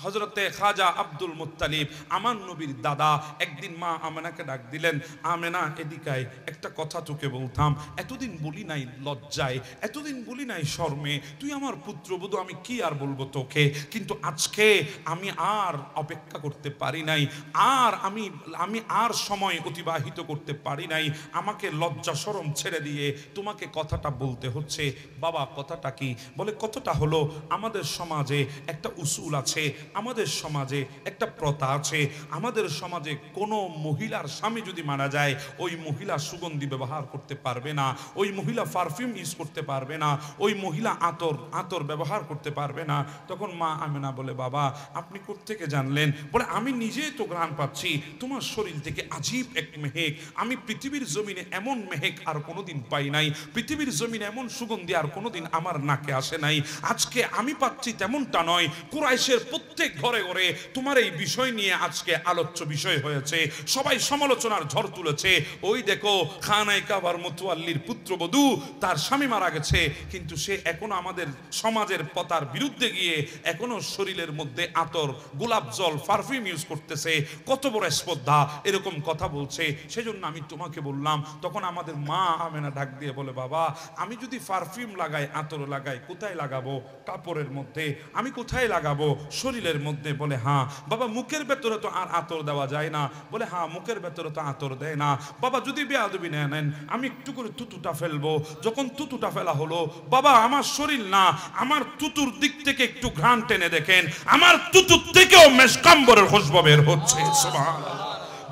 হযরতে খাজা আব্দুল মুত্তালিব আমার নবীর দাদা একদিন মা আমেনাকে ডাক দিলেন, আমেনা এদিকায়, একটা কথা তোকে বলতাম, এতদিন বলি নাই লজ্জায়, এতদিন বলি নাই শর্মে, তুই আমার পুত্রবধূ, আমি কি আর বলবো তোকে, কিন্তু আজকে আমি আর অপেক্ষা করতে পারি নাই, আর আমি আর সময় অতিবাহিত করতে পারি নাই, আমাকে লজ্জা শরম ছেড়ে দিয়ে তোমাকে কথাটা বলতে হচ্ছে। বাবা কথাটা কি? বলে কথাটা হলো, আমাদের সমাজে একটা উসুল আছে, আমাদের সমাজে একটা প্রথা আছে, আমাদের সমাজে কোনো মহিলার স্বামী যদি মারা যায় ওই মহিলা সুগন্ধি ব্যবহার করতে পারবে না, ওই মহিলা পারফিউম ইউজ করতে পারবে না, ওই মহিলা আতর ব্যবহার করতে পারবে না। তখন মা আমেনা বলে, বাবা আপনি কোত্থেকে জানলেন? বলে আমি নিজেই তো ঘ্রাণ পাচ্ছি তোমার শরীর থেকে আজীব এক মেহেক, আমি পৃথিবীর জমিনে এমন মেহেক আর কোনোদিন পাই নাই, পৃথিবীর জমিনে এমন সুগন্ধি আর কোনোদিন আমার নাকে আসে নাই। আজকে আমি পাচ্ছি তেমনটা নয়, কুরাইশের প্রত্যেক ঘরে ঘরে তোমার এই বিষয় নিয়ে আজকে আলোচ্য বিষয় হয়েছে, সবাই সমালোচনার ঝড় তুলেছে। ওই দেখো খানায় কাবার মুতাওয়াল্লির পুত্রবধূ, তার স্বামী মারা গেছে, কিন্তু সে এখনো আমাদের সমাজের পতার বিরুদ্ধে গিয়ে এখনো শরীরের মধ্যে আতর, গোলাপ জল, পারফিউম ইউজ করতেছে, কত বড় স্পর্ধা, এরকম কথা বলছে। সেজন্য আমি তোমাকে বললাম। তখন আমাদের মা আমেনা ডাক দিয়ে বলে, বাবা আমি যদি পারফিউম লাগাই, আতর লাগাই, কোথায় লাগাবো? কাপড়ের মধ্যে। আমি কোথায় লাগাবো? শরীরের মধ্যে। বলে হ্যাঁ। বাবা মুখের ভেতরে তো আর আতর দেওয়া যায় না? বলে হ্যাঁ, মুখের ভেতরে তো আতর দেয় না। বাবা যদি বেয়াদবি না নেন, আমি একটু করে তুতুটা ফেলবো। যখন তুতুটা ফেলা হলো, বাবা আমার শরীর না, আমার তুতুর দিক থেকে একটু ঘ্রাণ টেনে দেখেন, আমার তুতুর থেকেও মেশকাম্বরের খুশবু বের হচ্ছে। সুবহানাল্লাহ।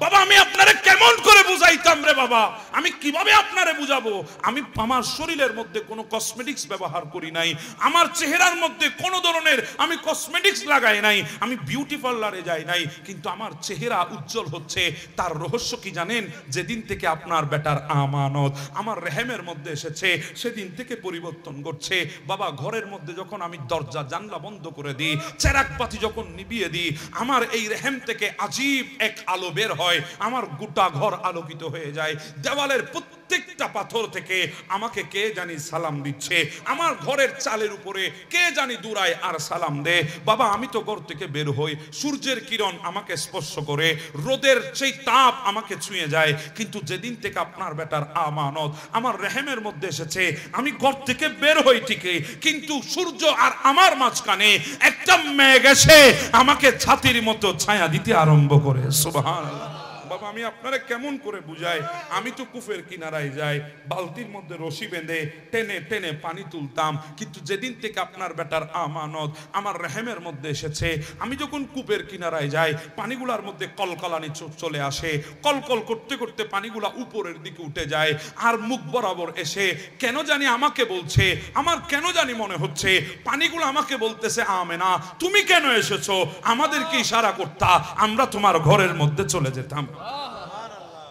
বাবা আমি আপনারে কেমন করে বুঝাইতাম রে বাবা, আমি কিভাবে আপনারে বুঝাবো? আমি আমার শরীরের মধ্যে কোনো কসমেটিক্স ব্যবহার করি নাই, আমার চেহারার মধ্যে কোনো ধরনের আমি কসমেটিক্স লাগাই নাই, আমি বিউটি পার্লারে যাই নাই, কিন্তু আমার চেহারা উজ্জ্বল হচ্ছে। তার রহস্য কি জানেন? যেদিন থেকে আপনার বেটার আমানত আমার রেহেমের মধ্যে এসেছে সেদিন থেকে পরিবর্তন ঘটছে। বাবা ঘরের মধ্যে যখন আমি দরজা জানলা বন্ধ করে দিই, চেরাগ বাতি যখন নিভিয়ে দিই, আমার এই রেহেম থেকে আজীব এক আলো বের হয়, আমার গোটা ঘর আলোকিত হয়ে যায়। দেওয়ালের প্রত্যেকটা পাথর থেকে আমাকে কে জানি সালাম দিচ্ছে, আমার ঘরের চালের উপরে কে জানি দূরায় আর সালাম দে। বাবা আমি তো ঘর থেকে বের হই, সূর্যের কিরণ আমাকে স্পর্শ করে, রোদের সেই তাপ আমাকে ছুঁয়ে যায়, কিন্তু যেদিন থেকে আপনার বেটার আমানত আমার রেহেমের মধ্যে এসেছে, আমি ঘর থেকে বের হই ঠিকই, কিন্তু সূর্য আর আমার মাঝখানে একটা মেঘ এসে আমাকে ছাতির মতো ছায়া দিতে আরম্ভ করে। সুবহানাল্লাহ। বাবা আমি আপনারা কেমন করে বুঝাই? আমি তো কূপের কিনারায় যাই, বালতির মধ্যে রশি বেঁধে টেনে টেনে পানি তুলতাম, কিন্তু যেদিন থেকে আপনার বেটার আমানত আমার রেহেমের মধ্যে এসেছে, আমি যখন কূপের কিনারায় যাই পানিগুলার মধ্যে কলকলানি চলে আসে, কলকল করতে করতে পানিগুলা উপরের দিকে উঠে যায়, আর মুখ বরাবর এসে কেন জানি আমাকে বলছে, আমার কেন জানি মনে হচ্ছে পানিগুলো আমাকে বলতেছে, আমেনা তুমি কেন এসেছো? আমাদেরকে ইশারা করতা, আমরা তোমার ঘরের মধ্যে চলে যেতাম।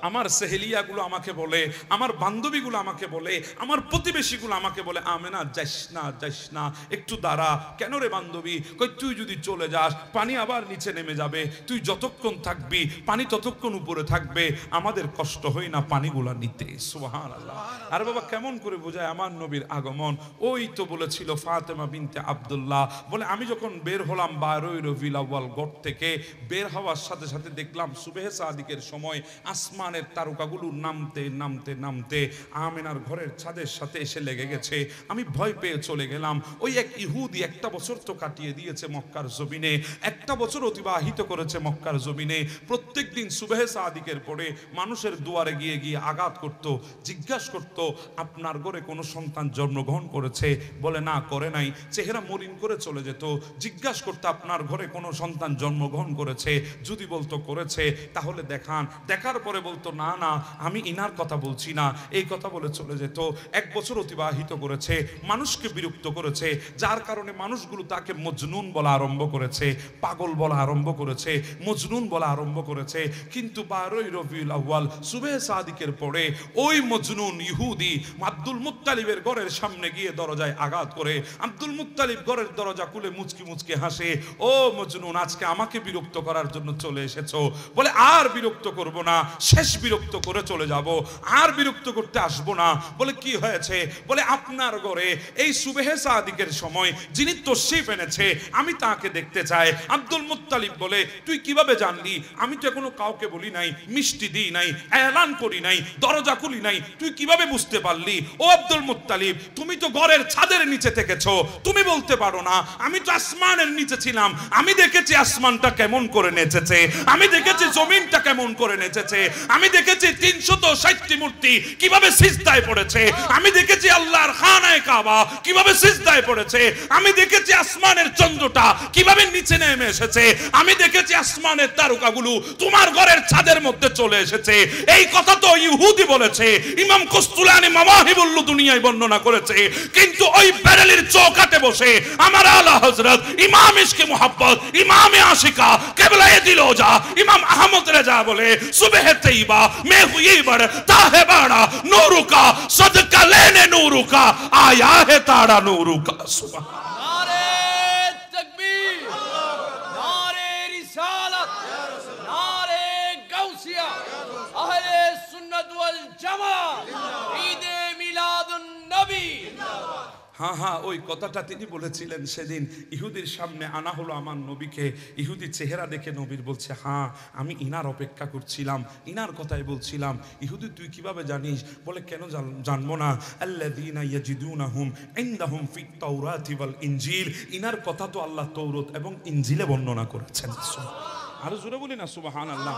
আমার সেহেলিয়াগুলো আমাকে বলে, আমার বান্ধবীগুলো আমাকে বলে, আমার প্রতিবেশীগুলো আমাকে বলে, আমেনা যাস না, একটু দাঁড়া। কেন রে বান্ধবী? কই তুই যদি চলে যাস পানি আবার নিচে নেমে যাবে, তুই যতক্ষণ থাকবি পানি ততক্ষণ উপরে থাকবে, আমাদের কষ্ট হয় না পানিগুলা নিতে। সুবহানাল্লাহ। আর বাবা কেমন করে বোঝায় আমার নবীর আগমন? ওই তো বলেছিল ফাতেমা বিনতে আব্দুল্লাহ, বলে আমি যখন বের হলাম 12 রবিউল আউয়াল ঘর থেকে, বের হওয়ার সাথে সাথে দেখলাম সুবহে সাদিকের সময় আসমানের তারকাগুলো নামতে নামতে নামতে আমেনার ঘরের ছাদের সাথে এসে লেগে গেছে। আমি ভয় পেয়ে চলে গেলাম। ওই এক ইহুদি একটা বছর তো কাটিয়ে দিয়েছে মক্কার জমিনে, একটা বছর অতিবাহিত করেছে মক্কার জমিনে। প্রত্যেক দিন সুবহে সাদিকের পরে মানুষের দুয়ারে গিয়ে গিয়ে আঘাত করত, জিজ্ঞাসা করত আপনার ঘরে কোনো সন্তান জন্মগ্রহণ করেছে? বলে না করে নাই। চেহারা মলিন করে চলে যেত। জিজ্ঞাসা করতে আপনার ঘরে কোনো সন্তান জন্মগ্রহণ করেছে? যদি বলতো করেছে তাহলে দেখান। দেখার পরে বলতো না না আমি ইনার কথা বলছি না, এই কথা বলে চলে যেত। এক বছর অতিবাহিত করেছে, মানুষকে বিরক্ত করেছে, যার কারণে মানুষগুলো তাকে মজনুন বলা আরম্ভ করেছে, পাগল বলা আরম্ভ করেছে, মজনুন বলা আরম্ভ করেছে। কিন্তু 12 রবিউল আউয়াল সুবহে সাদিকের পরে ওই মজনুন ইহুদি আব্দুল মুত্তালিবের ঘরের সামনে গিয়ে দরজায় আঘাত করে। আব্দুল মুত্তালিব ঘরের দরজা খুলে মুচকি মুচকি হাসে, ও মজনুন আজকে আমাকে বিরক্ত করার জন্য চলে এসেছো? বলে আর বিরক্ত করব না, শেষ বিরক্ত করে চলে যাব, আর বিরক্ত করতে আসবো না। বলে কি হয়েছে? বলে আপনার ঘরে এই সুবহে সাদিকের সময় যিনি তশরিফ এনেছে আমি তাকে দেখতে চাই। আব্দুল মুত্তালিব বলে তুই কিভাবে জানলি? আমি তো এখনো কাউকে বলি নাই, মিষ্টি দিই নাই, এলান করি নাই, দরজা খুলি নাই, তুই কিভাবে বুঝতে পারলি? ও আব্দুল মুত্তালিব তুমি তো ঘরের ছাদের নিচে থেকেছো, তুমি বলতে পারো না? আমি তো আসমানের নিচে ছিলাম, আমি দেখেছি আসমানটা কেমন করে নেচেছে, আমি দেখেছি জমিনটা কেমন করে নেচেছে, আমি দেখেছি 360টি মূর্তি কিভাবে সিজদায় পড়েছে, আমি দেখেছি আল্লাহর খানায়ে কাবা কিভাবে সিজদায় পড়েছে, আমি দেখেছি আসমানের চন্দ্রটা কিভাবে নিচে নেমে এসেছে, আমি দেখেছি আসমানের তারকাগুলো তোমার ঘরের ছাদের মধ্যে চলে এসেছে। এই কথা তো ইহুদি বলেছে, ইমাম কুস্তুলানি মাওয়াহিবুল দুনিয়ায় বর্ণনা করেছে। কিন্তু ওই বেরেলির চৌকাটে বসে আমার আলা হযরত ইমাম ইশকে মুহাব্বত, ইমামে আশিকা, কিবলায়ে দিলোজা ইমাম আহমদ রেজা বলে সুবহে তৈবা মে হুই बढ़ता है बड़ा नूरू का सदका लेने नूरू का आया है तारा नूरू का। सुबह नारे तकबीर, नारे रिसालत, नारे गौसिया, अहले सुन्नत वल जमात, ईद मिलादुन नबी। হ্যাঁ হ্যাঁ ওই কথাটা তিনি বলেছিলেন সেদিন ইহুদির সামনে আনা হলো আমার নবীকে। ইহুদি চেহারা দেখে নবীর বলছে হ্যাঁ আমি ইনার অপেক্ষা করছিলাম, ইনার কথাই বলছিলাম। ইহুদি তুই কিভাবে জানিস? বলে কেন জানবো না? আল্লাযীনা ইয়াজিদুনাহুম ইনদাহুম ফিত তাওরাতি ওয়াল ইনজিল, ইনার কথা তো আল্লাহ তৌরাত এবং ইনজিলে বর্ণনা করেছেন। আরো জোরে বলি না সুবহানাল্লাহ।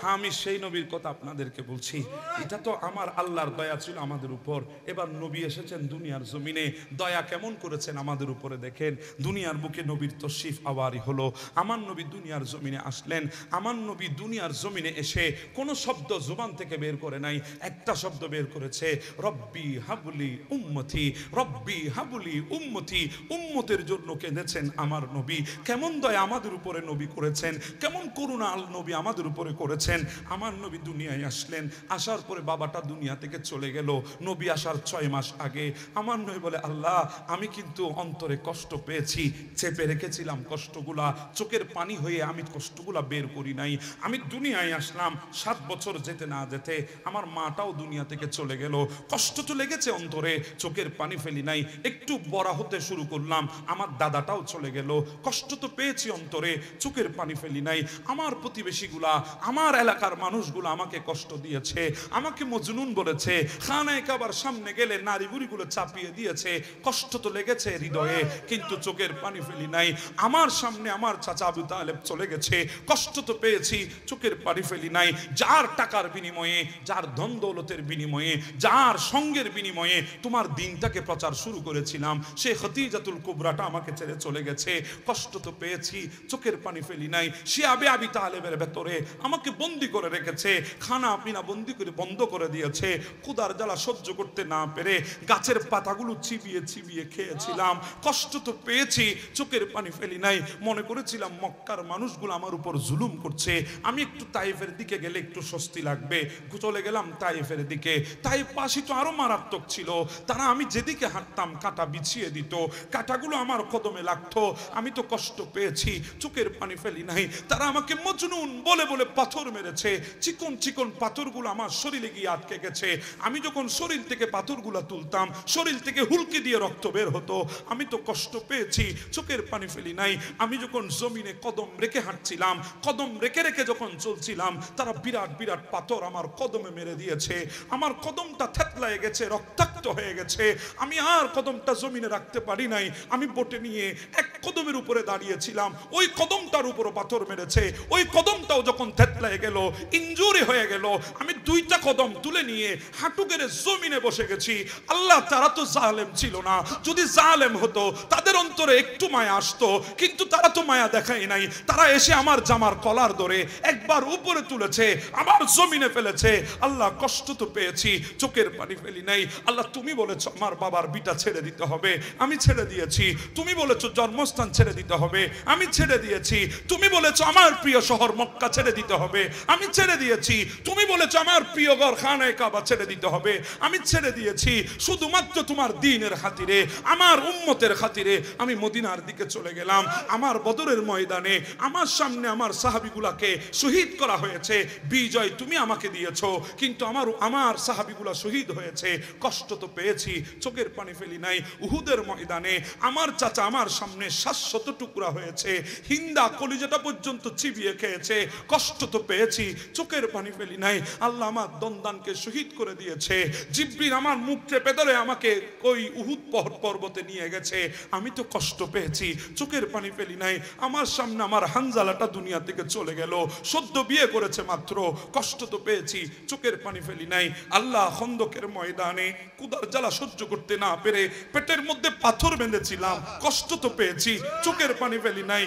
হ্যাঁ আমি সেই নবীর কথা আপনাদেরকে বলছি। এটা তো আমার আল্লাহর দয়া ছিল আমাদের উপর। এবার নবী এসেছেন দুনিয়ার জমিনে, দয়া কেমন করেছেন আমাদের উপরে দেখেন। দুনিয়ার বুকে নবীর তশরিফ আওয়ারি হলো। আমার নবী দুনিয়ার জমিনে আসলেন। আমার নবী দুনিয়ার জমিনে এসে কোনো শব্দ জবান থেকে বের করে নাই, একটা শব্দ বের করেছে, রব্বি হাবলি উম্মতি, রব্বি হাবলি উম্মতি। উম্মতের জন্য কেঁদেছেন আমার নবী। কেমন দয়া আমাদের উপরে নবী করেছেন, কেমন করুণা আল নবী আমাদের উপরে করেছেন। আমার নবী দুনিয়ায় আসলেন, আসার পরে বাবাটা দুনিয়া থেকে চলে গেল। নবী আসার 6 মাস আগে আমার নবী বলে আল্লাহ আমি কিন্তু অন্তরে কষ্ট পেয়েছি, চেপে রেখেছিলাম কষ্টগুলা, চোখের পানি হয়ে আমি কষ্টগুলা বের করি নাই। আমি দুনিয়ায় আসলাম 7 বছর যেতে না যেতে আমার মাটাও দুনিয়া থেকে চলে গেল। কষ্ট তো লেগেছে অন্তরে, চোখের পানি ফেলি নাই। একটু বড় হতে শুরু করলাম, আমার দাদাটাও চলে গেল। কষ্ট তো পেয়েছি অন্তরে, চোখের পানি ফেলি নাই। আমার প্রতিবেশীগুলা, আমার এলাকার মানুষগুলো আমাকে কষ্ট দিয়েছে, আমাকে মজনুন বলেছে, খানায়ে কাবার সামনে গেলে নারী বুড়িগুলো চাপিয়ে দিয়েছে। কষ্ট তো লেগেছে হৃদয়ে, কিন্তু চোখের পানি ফেলি নাই। আমার সামনে আমার চাচা আবু তালেব চলে গেছে, কষ্ট তো পেয়েছি, চোখের পানি ফেলি নাই। যার টাকার বিনিময়ে, যার ধন দৌলতের বিনিময়ে, যার সঙ্গের বিনিময়ে তোমার দিনটাকে প্রচার শুরু করেছিলাম, সে খদিজাতুল কুবরাটা আমাকে ছেড়ে চলে গেছে। কষ্ট তো পেয়েছি, চোখের পানি ফেলি নাই। সে আবি তালেবের ভেতরে আমাকে বন্দি করে রেখেছে, খানা পিনা বন্দি করে বন্ধ করে দিয়েছে। ক্ষুধার জ্বালা সহ্য করতে না পেরে গাছের পাতাগুলো চিবিয়ে চিবিয়ে খেয়েছিলাম। কষ্ট তো পেয়েছি, চোখের পানি ফেলি নাই। মনে করেছিলাম মক্কার মানুষগুলো আমার উপর জুলুম করছে, আমি একটু তাইফের দিকে গেলে একটু স্বস্তি লাগবে। চলে গেলাম তাইফের দিকে। তাইফ পাশি তো আরো মারাত্মক ছিল। তারা আমি যেদিকে হাঁটতাম কাঁটা বিছিয়ে দিত, কাঁটাগুলো আমার কদমে লাগতো। আমি তো কষ্ট পেয়েছি, চোখের পানি ফেলি নাই। তারা আমাকে মজনুন বলে বলে পাথর মেরেছে। চিকন চিকন পাথরগুলো আমার শরীরে গিয়ে আটকে গেছে। আমি যখন শরীর থেকে পাথরগুলো তুলতাম, শরীর থেকে হুলকি দিয়ে রক্ত বের হতো। আমি তো কষ্ট পেয়েছি, চোখের পানি ফেলি নাই। আমি যখন জমিনে কদম রেখে হাঁটছিলাম, কদম রেখে রেখে যখন চলছিলাম, তারা বিরাট বিরাট পাথর আমার কদমে মেরে দিয়েছে। আমার কদমটা থেতলায় গেছে, রক্তাক্ত হয়ে গেছে। আমি আর কদমটা জমিনে রাখতে পারি নাই। আমি বোটে নিয়ে এক কদমের উপরে দাঁড়িয়েছিলাম, ওই কদমটার উপরও পাথর মেরেছে। ওই কদমটাও যখন থেতলায় গেল, ইনজুরি হয়ে গেল, আমি দুইটা কদম তুলে নিয়ে হাঁটু গেড়ে জমিনে বসে গেছি। আল্লাহ, তারা তো জালেম ছিল না। যদি জালেম হতো তাদের অন্তরে একটু মায়া আসতো, কিন্তু তারা তো মায়া দেখায় নাই। তারা এসে আমার জামার কলার ধরে একবার উপরে তুলেছে, আবার জমিনে ফেলেছে। আল্লাহ, কষ্ট তো পেয়েছি, চোখের পানি ফেলি নাই। আল্লাহ, তুমি বলেছো আমার বাবার বিটা ছেড়ে দিতে হবে, আমি ছেড়ে দিয়েছি। তুমি বলেছো জন্মস্থান ছেড়ে দিতে হবে, আমি ছেড়ে দিয়েছি। তুমি বলেছো আমার প্রিয় শহর মক্কা ছেড়ে দিতে হবে, আমি ছেড়ে দিয়েছি। তুমি বলেছো আমার প্রিয় ঘর খানায়ে কাবা ছেড়ে দিতে হবে, আমি ছেড়ে দিয়েছি। শুধুমাত্র তোমার দ্বীনের খাতিরে, আমার উম্মতের খাতিরে আমি মদিনার দিকে চলে গেলাম। আমার বদরের ময়দানে আমার সামনে আমার সাহাবীগুলাকে শহীদ করা হয়েছে। বিজয় তুমি আমাকে দিয়েছো, কিন্তু আমার সাহাবীগুলা শহীদ হয়েছে। কষ্ট তো পেয়েছি, চোখের পানি ফেলি নাই। উহুদের ময়দানে আমার চাচা আমার সামনে 700 টুকরা হয়েছে। হিন্দা কলিজাটা পর্যন্ত চিবিয়ে খেয়েছে। কষ্ট তো পেয়েছি, চোখের পানি ফেলি নাই। আল্লাহ আমার দন্দানকে শহীদ করে দিয়েছে। জিবরিল আমার মুখ চেপে ধরে আমাকে ওই উহুদ পর্বতে নিয়ে গেছে। আমি তো কষ্ট পেয়েছি, চোখের পানি ফেলি নাই। আমার সামনে আমার হানজালাটা দুনিয়া থেকে চলে গেল, সদ্য বিয়ে করেছে মাত্র। কষ্ট তো পেয়েছি, চোখের পানি ফেলি নাই। আল্লাহ, খন্দকের ময়দানে কুদার জ্বালা সহ্য করতে না পেরে পেটের মধ্যে পাথর বেঁধেছিলাম। কষ্ট তো পেয়েছি, চোখের পানি ফেলি নাই।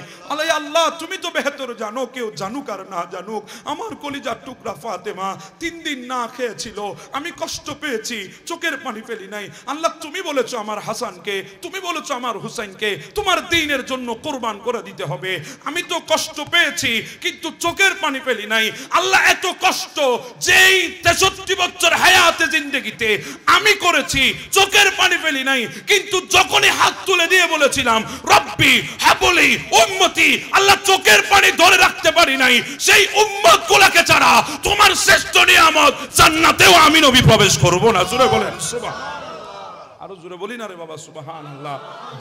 আল্লাহ, তুমি তো বেহতর জানো, কেউ জানুক আর না জানুক। আমার কলিজার টুকরা ফাতেমা 3 দিন না খেয়েছিল, আমি কষ্ট পেয়েছি, চোখের পানি ফেলি নাই। আল্লাহ, তুমি বলেছো আমার হাসানকে, তুমি বলেছো আমার হুসাইনকে তোমার দ্বীনের জন্য কোরবান করে দিতে হবে। আমি তো কষ্ট পেয়েছি, কিন্তু চোখের পানি ফেলি নাই। আল্লাহ, এত কষ্ট যেই 63 বছর হায়াতে জিন্দেগিতে আমি করেছি, চোখের পানি ফেলি নাই। কিন্তু যখনই হাত তুলে দিয়ে বলেছিলাম রব্বি হাবলি উম্মতি, আল্লাহ, চোখের পানি ধরে রাখতে পারি নাই। সেই উম্মত গুলাকে ছাড়া তোমার শ্রেষ্ঠ নিয়ামত জান্নাতেও আমি নবী প্রবেশ করব না। জোরে বলেন সুবহান। আরো জোরে বলি না রে বাবা, সুবহানাল্লাহ।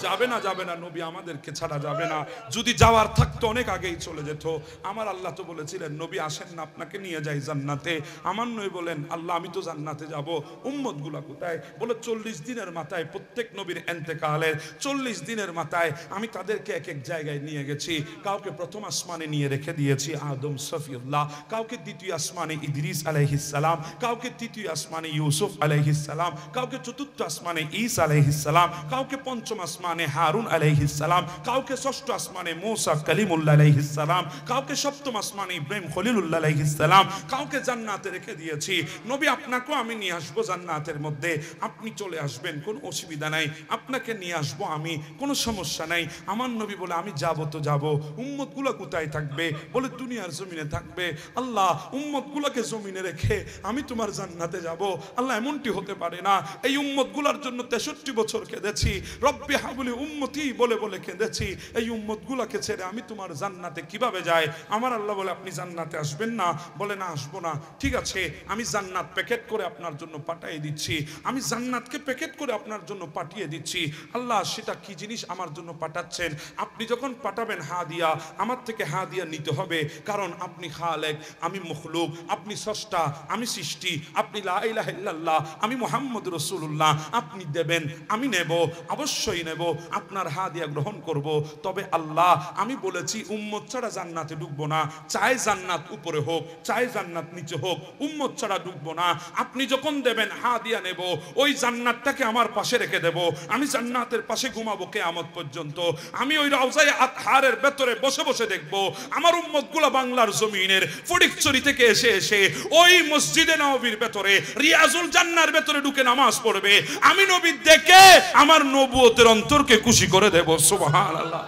যাবে না, যাবে না, নবী আমাদেরকে ছাড়া যাবে না। যদি যাওয়ার থাকতো অনেক আগেই চলে যেত। আমার আল্লাহ তো বলেছিলেন নবী আসেন না, আপনাকে নিয়ে যাই জান্নাতে। আমার নবী বলেন আল্লাহ, আমি তো জান্নাতে যাব, উম্মত গুলা কোথায়? বলে 40 দিনের মাথায়, প্রত্যেক নবীর ইন্তেকালের 40 দিনের মাথায় আমি তাদেরকে এক এক জায়গায় নিয়ে গেছি। কাউকে প্রথম আসমানে নিয়ে রেখে দিয়েছি, আদম সফিউল্লাহ। কাউকে দ্বিতীয় আসমানে ইদ্রিস আলাইহিস সালাম, কাউকে তৃতীয় আসমানে ইউসুফ আলাইহিস সালাম, কাউকে চতুর্থ আসমানে ঈসা আলাইহিস সালাম, কাউকে পঞ্চম আসমানে হারুন আলাইহিস সালাম, কাউকে ষষ্ঠ আসমানে মূসা কালিমুল্লাহ আলাইহিস সালাম, কাউকে সপ্তম আসমানে ইব্রাহিম খলিলুল্লাহ আলাইহিস সালাম। কাউকে জান্নাতে রেখে দিয়েছি। নবী, আপনাকেও আমি নিয়ে আসবো জান্নাতের মধ্যে, আপনি চলে আসবেন, কোনো অসুবিধা নাই। আপনাকে নিয়ে আসবো আমি, কোনো সমস্যা নাই। আমার নবী বলে আমি যাব তো যাব, উম্মতগুলো কোথায় থাকবে? বলে দুনিয়ার জমিনে থাকবে। আল্লাহ, উম্মতগুলোকে জমিনে রেখে আমি তোমার জান্নাতে যাব? আল্লাহ, এমনটি হতে পারে না। এই উম্মতগুলোর জন্য 63 বছর কেঁদেছি, রব্বি হাবলি উম্মতি বলে বলে কেঁদেছি। এই উম্মতগুলোকে ছেড়ে আমি তোমার জান্নাতে কিভাবে যাই? আমার আল্লাহ বলে আপনি জান্নাতে আসবেন না? বলে না, আসবো না। ঠিক আছে, আমি জান্নাত প্যাকেট করে আপনার জন্য পাঠিয়ে দিচ্ছি। আমি জান্নাতকে প্যাকেট করে আপনার জন্য পাঠিয়ে দিচ্ছি। আল্লাহ, সেটা কি জিনিস আমার জন্য পাঠাচ্ছেন? আপনি যখন পাঠাবেন হাদিয়া, আমার থেকে হাদিয়া নিতে হবে। কারণ আপনি খালেক, আমি মখলুক। আপনি স্রষ্টা, আমি সৃষ্টি। আপনি লা ইলাহা ইল্লাল্লাহ, আমি মুহাম্মদ রাসূলুল্লাহ। আপনি দেবেন, আমি নেব, অবশ্যই নেব, আপনার হাদিয়া গ্রহণ করব। তবে আল্লাহ, আমি বলেছি উম্মত ছাড়া জান্নাতে ঢুকবো না, চাই জান্নাত উপরে হোক, চাই জান্নাত নিচে হোক, উম্মত ছাড়া ঢুকবো না। আপনি যখন দেবেন হাদিয়া নেব, ওই জান্নাতটাকে আমার পাশে রেখে দেব, আমি জান্নাতের পাশে ঘুমাবো কিয়ামত পর্যন্ত। আমি ওই রওজায়ে আতহারের ভেতরে বসে বসে দেখব আমার উম্মতগুলো বাংলার জমিনের ফটিকছড়ি থেকে এসে এসে ওই মসজিদে নববীর ভেতরে রিয়াজুল জান্নার ভেতরে ঢুকে নামাজ পড়বে। আমি নবী দেখে আমার নবুয়তের অন্তরকে খুশি করে দেব। সুবহানাল্লাহ।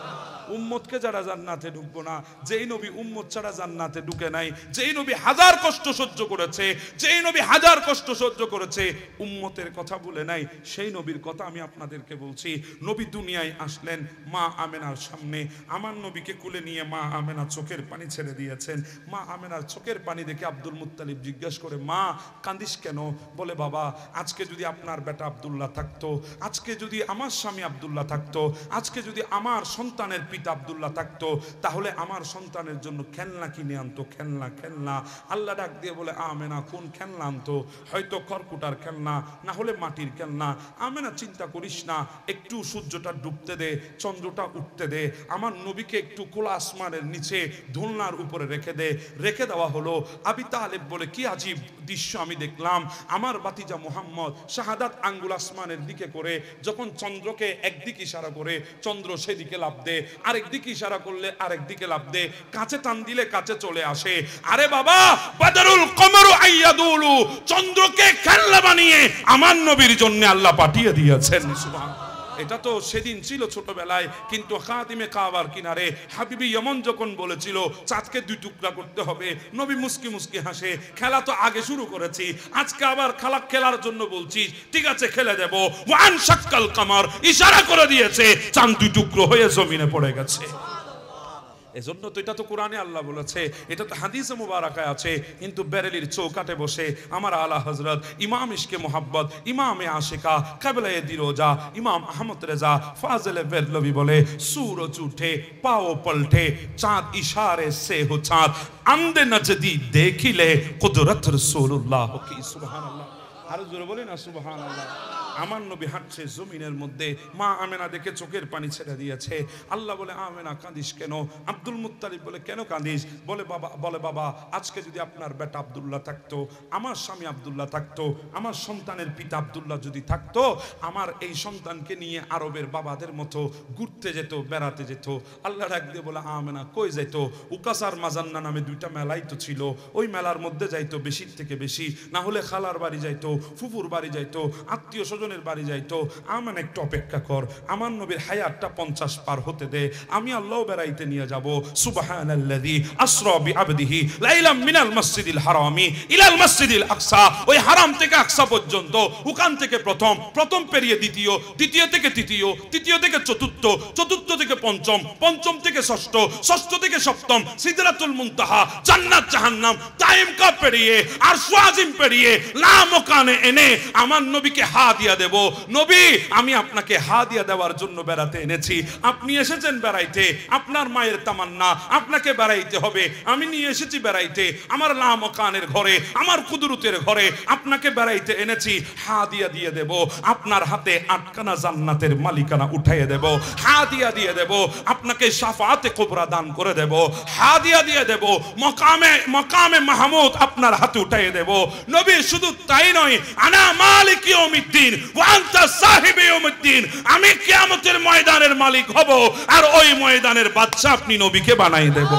উম্মতকে যারা জান্নাতে ঢুকবো না, যেই নবী উম্মত ছাড়া জান্নাতে ঢুকে নাই, যেই নবী হাজার কষ্ট সহ্য করেছে, যেই নবী হাজার কষ্ট সহ্য করেছে, উম্মতের কথা বলে নাই, সেই নবীর কথা আমি আপনাদেরকে বলছি। নবী দুনিয়ায় আসলেন মা আমেনার সামনে, আমার নবীকে কুলে নিয়ে মা আমেনা চোখের পানি ছেড়ে দিয়েছেন। মা আমেনার চোখের পানি দেখে আব্দুল মুত্তালিব জিজ্ঞাসা করে, মা কান্দিস কেন? বলে, বাবা আজকে যদি আপনার বেটা আব্দুল্লাহ থাকতো, আজকে যদি আমার স্বামী আব্দুল্লাহ থাকতো, আজকে যদি আমার সন্তানের পিতা আব্দুল্লাহ থাকতো, তাহলে আমার সন্তানের জন্য খেলনা কিনে আনতো, খেলনা খেলনা। আল্লাহ ডাক দিয়ে বলে, আমেনা কোন খেলনা আনতো? হয়তো খড়কুটার খেলনা, না হলে মাটির খেলনা। আমেনা চিন্তা করিস না, একটু সূর্যটা ডুবতে দে, চন্দ্রটা উঠতে দে, আমার নবীকে একটু খোলা আসমানের নিচে দোলনার উপরে রেখে দে। রেখে দেওয়া হলো। আবি তালেব বলে, কি আজীব দৃশ্য আমি দেখলাম, আমার বাতিজা মুহাম্মদ শাহাদাত আঙ্গুল আসমানের দিকে করে যখন চন্দ্রকে একদিকে ইশারা করে চন্দ্র সেদিকে লাফ দে, আরেক দিকে ইশারা করলে আরেক দিকে লাফ দে, কাছে টান দিলে কাছে চলে আসে। আরে বাবা, বাদরুল কমরু আইয়াদুলু, চন্দ্রকে খেলনা বানিয়ে আমার নবীর জন্য আল্লাহ পাঠিয়ে দিয়েছেন। সুবহানাল্লাহ। এটা তো সেদিন ছিল ছোটবেলায়, কিন্তু খাদিমে কাবার কিনারে হাবিবি ইয়মন যখন বলেছিল চাঁদকে দুই টুকরা করতে হবে, নবী মুস্কি মুস্কি হাসে। খেলা তো আগে শুরু করেছি, আজকে আবার খেলার জন্য বলছি, ঠিক আছে খেলে দেব। ওয়ান শাক্কাল কামার, ইশারা করে দিয়েছে, চাঁদ দুই টুকরো হয়ে জমিনে পড়ে গেছে। এজন্য তো এটা তো কোরআনে আল্লাহ বলেছে, এটা তো হাদিসে মুবারাকায় আছে। কিন্তু বেরেলির চৌকাটে বসে আমার আলা হযরত ইমাম ইশকে মোহাব্বত, ইমামে আশিকা, কাবলায়ে দিরোজা ইমাম আহমদ রেজা ফাজলে বেরলভি বলে, सूरज उठे पाओ पलटे चांद इशारे से हो चांद अंधे नजदी देखिले कुदरत रसूलुल्लाह की। सुबहानाल्लाह। আর জোরে বলেন না সুবহানাল্লাহ। আমার নবী হাঁটছে জমিনের মধ্যে, মা আমেনা দেখে চোখের পানি ছেড়ে দিয়েছে। আল্লাহ বলে, আমেনা কাঁদিস কেন? আব্দুল মুত্তালিব বলে, কেন কাঁদিস? বলে বাবা আজকে যদি আপনার বেটা আব্দুল্লাহ থাকতো, আমার স্বামী আব্দুল্লাহ থাকতো, আমার সন্তানের পিতা আব্দুল্লাহ যদি থাকতো, আমার এই সন্তানকে নিয়ে আরবের বাবাদের মতো ঘুরতে যেত, বেড়াতে যেত। আল্লাহ ডাক দিয়ে বলে, আমেনা কই যাইতো? উকাসার মাজান্না নামে দুইটা মেলাই তো ছিল, ওই মেলার মধ্যে যাইতো বেশির থেকে বেশি, না হলে খালার বাড়ি যাইতো, ফুফুর বাড়ি যাইতো, আত্মীয় স্বজনের বাড়ি যাইতো। আমেনা একটু অপেক্ষা কর, আমার নবীর হায়াতটা 50 পার হতে দে, আমি আল্লাহ বেড়াইতে নিয়ে যাব। সুবহানাল্লাযী আসরা বিআবদিহি লাইলাম মিনাল মসজিদিল হারামি ইলাল মসজিদিল আকসা, ওই হারাম থেকে আকসা পর্যন্ত, ওখান থেকে প্রথম পেরিয়ে দ্বিতীয়, দ্বিতীয় থেকে তৃতীয়, তৃতীয় থেকে চতুর্থ, চতুর্থ থেকে পঞ্চম, পঞ্চম থেকে ষষ্ঠ, ষষ্ঠ থেকে সপ্তম, সিদরাতুল মুনতাহা, জান্নাত জাহান্নাম, তাইমকা পেরিয়ে আরশ আজিম পেরিয়ে লামকানে এনে আমার নবীকে হাদিয়া দেব। নবী আমি আপনাকে হাদিয়া দেওয়ার জন্য বেড়াতে এনেছি, আপনি এসেছেন বেড়াইতে, আপনার মায়ের তামান্না আপনাকে বেড়াইতে হবে, আমি নিয়ে এসেছি বেড়াইতে, আমার লামকানের ঘরে, আমার কুদরতের ঘরে আপনাকে বেড়াইতে এনেছি, হাদিয়া দিয়ে দেব, আপনার হাতে আটকানা জান্নাতের মালিকানা উঠাইয়ে দেব, হাদিয়া দিয়ে দেব, আপনাকে শাফাআতে কুবরা দান করে দেব, হাদিয়া দিয়ে দেব, মকামে মাহমুদ আপনার হাতে উঠাইয়ে দেব। নবী শুধু তাই নয়, আনা মালিক ইয়াউমিদ্দিন ওয়া আনতা সাহিবু ইয়াউমিদ্দিন, আমি কিয়ামতের ময়দানের মালিক হব, আর ওই ময়দানের বাদশা আপনি নবীকে বানাই দেব।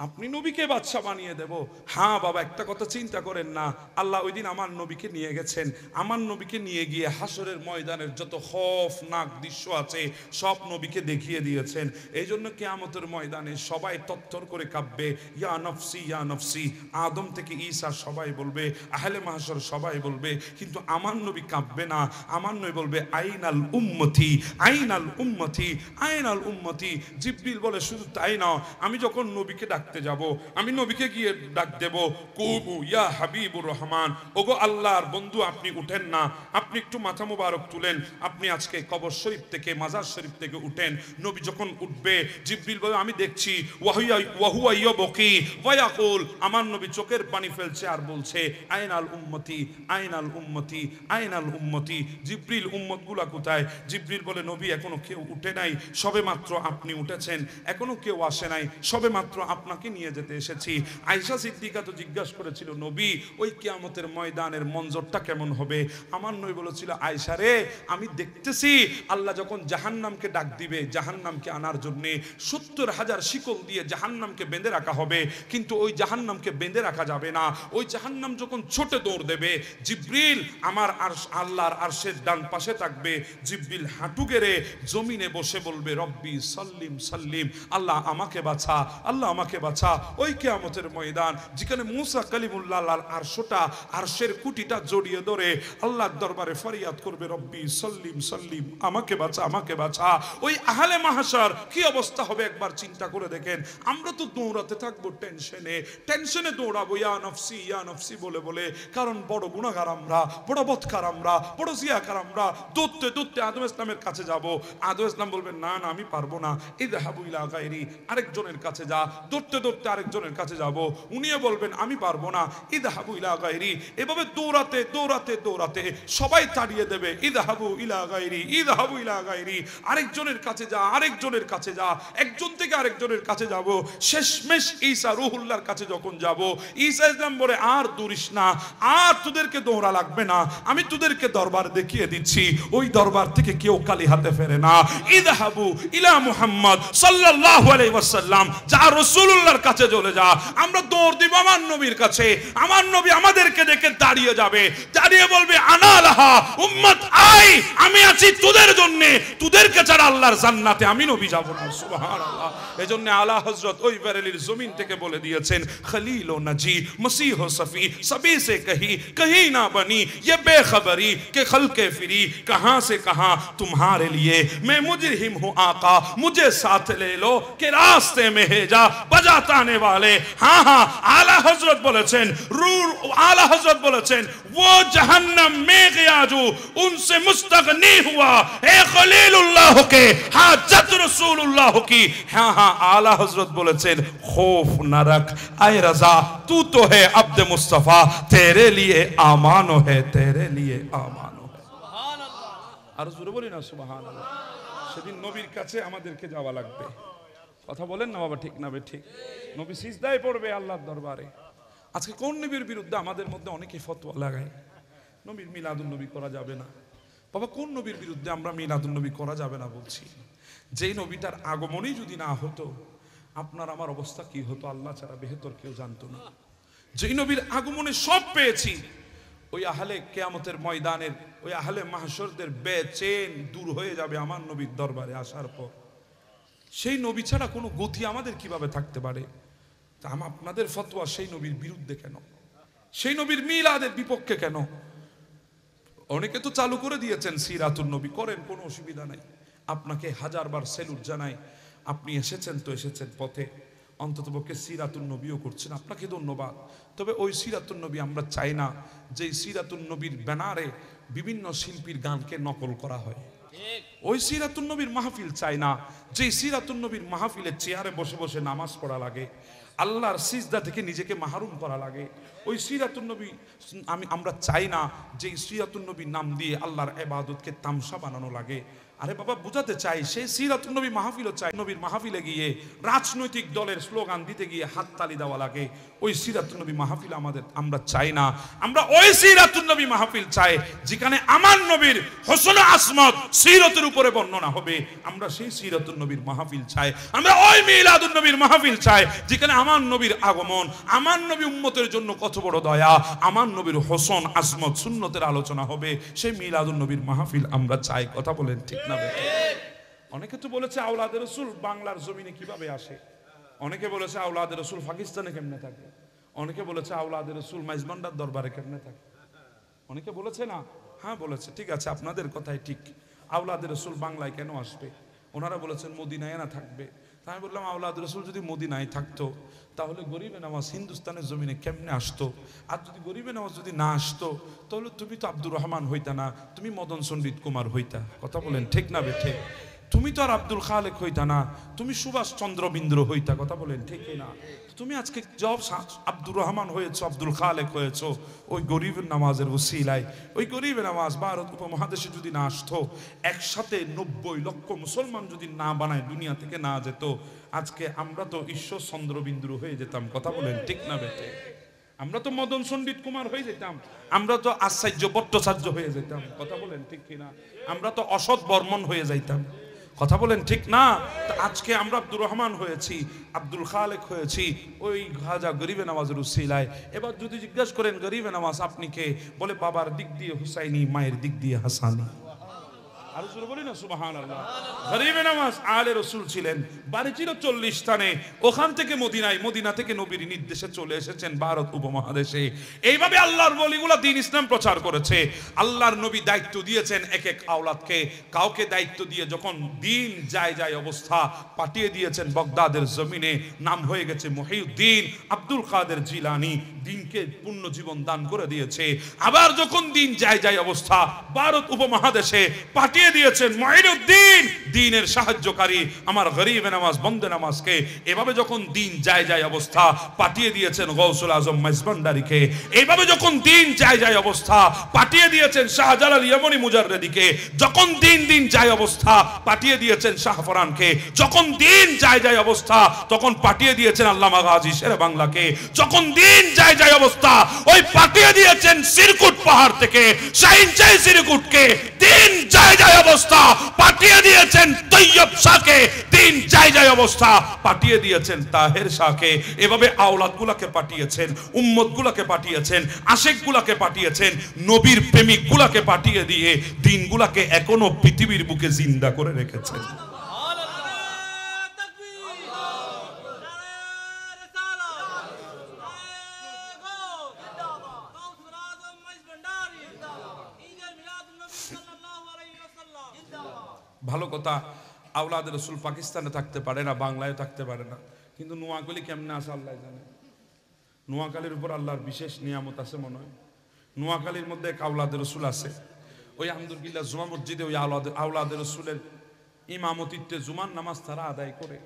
আপনি নবীকে বাদশা বানিয়ে দেব। হ্যাঁ বাবা, একটা কথা চিন্তা করেন না, আল্লাহ ওই দিন আমার নবীকে নিয়ে গেছেন, আমার নবীকে নিয়ে গিয়ে হাসরের ময়দানের যত খৌফনাক দৃশ্য আছে সব নবীকে দেখিয়ে দিয়েছেন। এই জন্য কিয়ামতের ময়দানে সবাই তত্তর করে কাঁপবে, ইয়া নফসি ইয়া নফসি, আদম থেকে ঈসা সবাই বলবে, আহলে মাহশর সবাই বলবে, কিন্তু আমার নবী কাঁপবে না। আমার নবী বলবে, আইনাল উম্মতি আইনাল উম্মতি আইনাল উম্মতি। জিবরিল বলে, শুধু তাই না, আমি যখন নবীকে ডাক ডাকতে যাব, আমি নবীকে গিয়ে ডাক দেব, কুবু ইয়া হাবিবুর রহমান, ওগো আল্লাহর বন্ধু আপনি উঠেন না, আপনি একটু মাথা মুবারক তুলেন, আপনি আজকে কবর শরীফ থেকে মাজার শরীফ থেকে উঠেন। নবী যখন উঠবে জিবরিল বলে আমি দেখছি ওয়াহুয়া ইয়াবকি ওয়া ইয়াকুল, আমার নবী চোখের পানি ফেলছে আর বলছে আইনাল উম্মতি আইনাল উম্মতি আইনাল উম্মতি, জিবরিল উম্মতগুলা কোথায়? জিবরিল বলে নবী এখনো কেউ উঠে নাই, সবে মাত্র আপনি উঠেছেন, এখনো কেউ আসে নাই, সবে মাত্র আপনাকে নিয়ে যেতে এসেছি। আয়েশা সিদ্দিকা তো জিজ্ঞাসা করেছিল নবী ওই কিয়ামতের ময়দানের মঞ্জরটা কেমন হবে? আমার নবী বলেছিল আয়েশা রে আমি দেখতেছি আল্লাহ যখন জাহান্নামকে ডাক দিবে, জাহান্নামকে আনার জন্য 70,000 শিকল দিয়ে জাহান্নামকে বেঁধে রাখা হবে, কিন্তু ওই জাহান্নামকে বেঁধে রাখা যাবে না। ওই জাহান্নাম যখন ছোটে দৌড় দেবে, জিবরিল আমার আরশ আল্লাহর আরশের ডান পাশে থাকবে, জিবরিল হাঁটু গেড়ে জমিনে বসে বলবে রব্বি সাল্লিম সাল্লিম, আল্লাহ আমাকে বাঁচা, আল্লাহ আমাকে বাঁচা। ওই কিয়ামতের ময়দান যেখানে মুসা কালিমুল্লাহ আরশটা আরশের কুটিটা জড়িয়ে ধরে আল্লাহর দরবারে ফরিয়াদ করবে রব্বি সাল্লিম সাল্লিম, আমাকে বাঁচা আমাকে বাঁচা। ওই আহলে মাহশার কি অবস্থা হবে একবার চিন্তা করে দেখেন। আমরা তো দৌড়াতে থাকবো টেনশনে টেনশনে দৌড়াবো ইয়া নফসি বলে বলে, কারণ বড় গুনাহগার আমরা, বড় বদকার আমরা, বড় জিয়াকার আমরা। দৌড়তে দৌড়তে আদম ইসলামের কাছে যাব, আদম ইসলাম বলবেন না না আমি পারবো না, ইযহাবু ইলা গায়রি, আরেকজনের কাছে যা। দৌড়তে দৌড়তে আরেকজনের কাছে যাব, উনিও বলবেন আমি পারবো না, ইযহাবু ইলা গায়রি। এভাবে দৌড়াতে দৌড়াতে দৌড়াতে সবাই তাড়িয়ে দেবে ইযহাবু ইলা গায়রি, ইযহাবু ইলা গায়রি, আরেকজনের কাছে যা, আরেকজনের কাছে যা, একজন থেকে আরেকজনের কাছে যাব। শেষমেশ ঈসা রুহুল্লাহর কাছে যখন যাব, ঈসা ইসলাম বলে আর দৌড়িস না, আর তোদেরকে দৌড়া লাগবে না, আমি তোদেরকে দরবার দেখিয়ে দিচ্ছি, ওই দরবার থেকে কেউ খালি হাতে ফেরে না। ইযহাবু ইলা মুহাম্মদ সাল্লাল্লাহু আলাইহি ওয়াসাল্লাম, যা রাসূলুল্লাহর কাছে চলে যা। আমরা দৌড় দিব আমার নবীর কাছে, আমার নবী আমাদেরকে দেখে দাঁড়িয়ে যাবে, দাঁড়িয়ে বলবে আনা লাহা উম্মত আই, আমি আছি তোদের জন্য, তোদেরকে ছাড়া আল্লাহর জান্নাতে আমি নবী যাব না। সুবহানাল্লাহ। এজন্য আলা হযরত ওই বেরেলির জমিন থেকে বলে দিয়েছেন খলিল ও নজি মসিহ ও সফি সবি সে কहीं ना बनी ये बेखबरी के खल्के फिरी कहां से कहां तुम्हारे लिए मैं मुजरिम हूं आका मुझे साथ ले लो के रास्ते में है जा बजाताने वाले। हां हां आला हजरत बोलेছেন आला हजरत बोलेছেন वो जहन्नम में गया जो उनसे मुस्तगनी हुआ ए खलीलुल्लाह के हाजत रसूलुल्लाह की। हां हां आला हजरत बोलेছেন खौफ न रख आए रजा तू तो है अब्द मुस्तफा तेरे लिए आमानो है तेरे लिए आमानो है। সুবহানাল্লাহ। আর জোরে বলি না সুবহানাল্লাহ। সেদিন নবীর কাছে আমাদেরকে যাওয়া লাগবে। কথা বলেন না বাবা, ঠিক না বে ঠিক? নবী সিজদায় পড়বে আল্লাহর দরবারে। আজকে কোন নবীর বিরুদ্ধে আমাদের মধ্যে অনেকে ফতোয়া লাগায় নবীর মিলাদুন নবী করা যাবে না। বাবা কোন নবীর বিরুদ্ধে আমরা মিলাদুন নবী করা যাবে না বলছি? যেই নবীটার আগমনই যদি না হতো আপনার আমার অবস্থা কি হতো আল্লাহ ছাড়া বেহতর কেউ জানতো না। যেই নবীর আগমনে সব পেয়েছি, ওই আহলে কিয়ামতের ময়দানের ওই আহলে মাহশরদের বেচেন দূর হয়ে যাবে আমার নবীর দরবারে আসার পর। সেই নবী ছাড়া কোনো গতি আমাদের কিভাবে থাকতে পারে? তা আপনাদের ফতোয়া সেই নবীর বিরুদ্ধে কেন? সেই নবীর মিলাদের বিপক্ষে কেন? অনেকে তো চালু করে দিয়েছেন সিরাতুন নবী, করেন, কোনো অসুবিধা নাই। আপনাকে হাজারবার সেলুট জানাই, আপনি এসেছেন তো এসেছেন পথে, অন্ততপক্ষে সিরাতুন নবীও করছেন, আপনাকে ধন্যবাদ। তবে ওই সিরাতুন নবী আমরা চাই না যে সিরাতুন নবীর ব্যানারে বিভিন্ন শিল্পীর গানকে নকল করা হয়। ওই সিরাতুন নবীর মাহফিল চাই না যে সিরাতুন নবীর মাহফিলের চেয়ারে বসে বসে নামাজ পড়া লাগে, আল্লাহর সিজদা থেকে নিজেকে মাহরুম করা লাগে। ওই সিরাতুন নবী আমরা চাই না যে সিরাতুন নবীর নাম দিয়ে আল্লাহর ইবাদতকে তামসা বানানো লাগে। আরে বাবা বুঝাতে চাই, সেই সিরাতুন নবী মাহফিলও চাই। নবীর মাহফিলে গিয়ে রাজনৈতিক দলের স্লোগান দিতে গিয়ে হাততালি দেওয়া লাগে, ওই সিরাতুন নবী মাহফিল আমরা চাই না। আমরা ওই সিরাতুন নবী মাহফিল চাই যেখানে আমার নবীর হোসন আসমত সিরতের উপরে বর্ণনা হবে। আমরা সেই সিরাতুন নবীর মাহফিল চাই। আমরা ওই মিলাদুন নবীর মাহফিল চাই যেখানে আমার নবীর আগমন, আমার নবী উম্মতের জন্য কত বড় দয়া, আমার নবীর হোসন আসমত সুন্নতের আলোচনা হবে। সেই মিলাদুন নবীর মাহফিল আমরা চাই। কথা বলেন ঠিক? অনেকে তো বলেছে আওলাদে রসুল বাংলার জমিনে কিভাবে আসে, অনেকে বলেছে আওলাদে রসুল পাকিস্তানে কেমনে থাকে, অনেকে বলেছে আওলাদে রসুল মাইজবান্ডার দরবারে কেমনে থাকে, অনেকে বলেছে না। হ্যাঁ বলেছে, ঠিক আছে, আপনাদের কথাই ঠিক। আওলাদে রসুল বাংলায় কেন আসবে? ওনারা বলেছেন মদিনায় না থাকবে, তাই আমি বললাম আওলাদ রসুল যদি মদিনায় থাকতো তাহলে গরিবে নামাজ হিন্দুস্তানের জমিনে কেমনে আসতো? আর যদি গরিবে নামাজ যদি না আসতো তাহলে তুমি তো আব্দুর রহমান হইতা না, তুমি মদন সন্ডিত কুমার হইতা। কথা বলেন ঠিক না বেঠে? তুমি তো আর আব্দুল খালেক হইতা না, তুমি সুভাষ চন্দ্র বিন্দ্র হইতা। কথা বলেন ঠিক না? তুমি আজকে জব আব্দুর রহমান হয়েছো, আব্দুল খালেক হয়েছো ওই গরিবের নামাজের ওসিলায়। ওই গরিবের নামাজ ভারত উপমহাদেশে যদি না আসতো, একসাথে 90 লক্ষ মুসলমান যদি না বানায়, দুনিয়া থেকে না যেত, আজকে আমরা তো ঈশ্বর চন্দ্রবিন্দু হয়ে যেতাম। কথা বলেন ঠিক না বেটে? আমরা তো মদন সন্ডিত কুমার হয়ে যেতাম, আমরা তো আশ্চর্য ভট্টাচার্য হয়ে যেতাম। কথা বলেন ঠিক কিনা? আমরা তো অসৎ বর্মন হয়ে যাইতাম। কথা বলেন ঠিক না? তো আজকে আমরা আব্দুর রহমান হয়েছি, আব্দুল খালেক হয়েছি ওই খাজা গরিবে নামাজের উসিলায়। এবার যদি জিজ্ঞাসা করেন গরিবে নামাজ আপনি কে, বলে বাবার দিক দিয়ে হুসাইনি, মায়ের দিক দিয়ে হাসানি। আর জোরে বলি না সুবহানাল্লাহ। গরিবে নামাজ আলে রসুল ছিলেন, বাড়ি ছিল 40 স্থানে, ওখান থেকে মদিনায়, মদিনা থেকে নবীর নির্দেশে চলে এসেছেন ভারত উপমহাদেশে। এইভাবে আল্লাহর ওলিগুলা দ্বীন ইসলাম প্রচার করেছে। আল্লাহর নবী দায়িত্ব দিয়েছেন এক এক আওলাদকে, কাউকে দায়িত্ব দিয়ে যখন দিন যায় যায় অবস্থা পাঠিয়ে দিয়েছেন বাগদাদের জমিনে, নাম হয়ে গেছে মহিউদ্দিন আব্দুল কাদের জিলানী, দিনকে পূর্ণ জীবন দান করে দিয়েছে। আবার যখন দিন যায় যায় অবস্থা ভারত উপমহাদেশে পাঠিয়ে দিয়েছেন মঈনুদ্দিন, দ্বীনের সাহায্যকারী আমার গরিবে নামাজ বন্দে নামাজকে। এভাবে যখন দিন যায় যায় অবস্থা পাঠিয়ে দিয়েছেন গৌসুল আজম মেজবান্ডারিকে। এইভাবে যখন দিন যায় যায় অবস্থা পাঠিয়ে দিয়েছেন শাহজালাল ইয়ামানি মুজাররিদিকে। যখন দিন যায় অবস্থা পাঠিয়ে দিয়েছেন শাহফরানকে। যখন দিন যায় যায় অবস্থা তখন পাঠিয়ে দিয়েছেন আল্লামা গাজী শেরে বাংলাকে। যখন দিন যায় যায় অবস্থা ওই পাঠিয়ে দিয়েছেন সিরকুট পাহাড় থেকে শাহিন শাহী সিরকুটকে। দিন যায় যায় অবস্থা পাঠিয়ে দিয়েছেন তৈয়ব শাহকে। দিন যায় যায় অবস্থা পাঠিয়ে দিয়েছেন তাহের শাহকে। এভাবে আওলাদ গুলাকে পাঠিয়েছেন, উম্মত গুলাকে পাঠিয়েছেন, আশেক গুলাকে পাঠিয়েছেন, নবীর প্রেমিক গুলাকে পাঠিয়ে দিয়ে দিনগুলাকে এখনো পৃথিবীর বুকে জিন্দা করে রেখেছেন। ভালো কথা, আওলাদ রসুল পাকিস্তানে থাকতে পারে না, বাংলায় থাকতে পারে না, কিন্তু নোয়াখালী কেমনে আছে আল্লাহ জানে। নোয়াখালীর উপর আল্লাহর বিশেষ নিয়ামত আছে মনে হয়। নোয়াখালীর মধ্যে এক আওলাদ রসুল আছে, ওই আহমদুল্লাহ জুমা মসজিদে ওই আওলাদ রসুলের ইমামতিত্বে জুমার নামাজ তারা আদায় করে।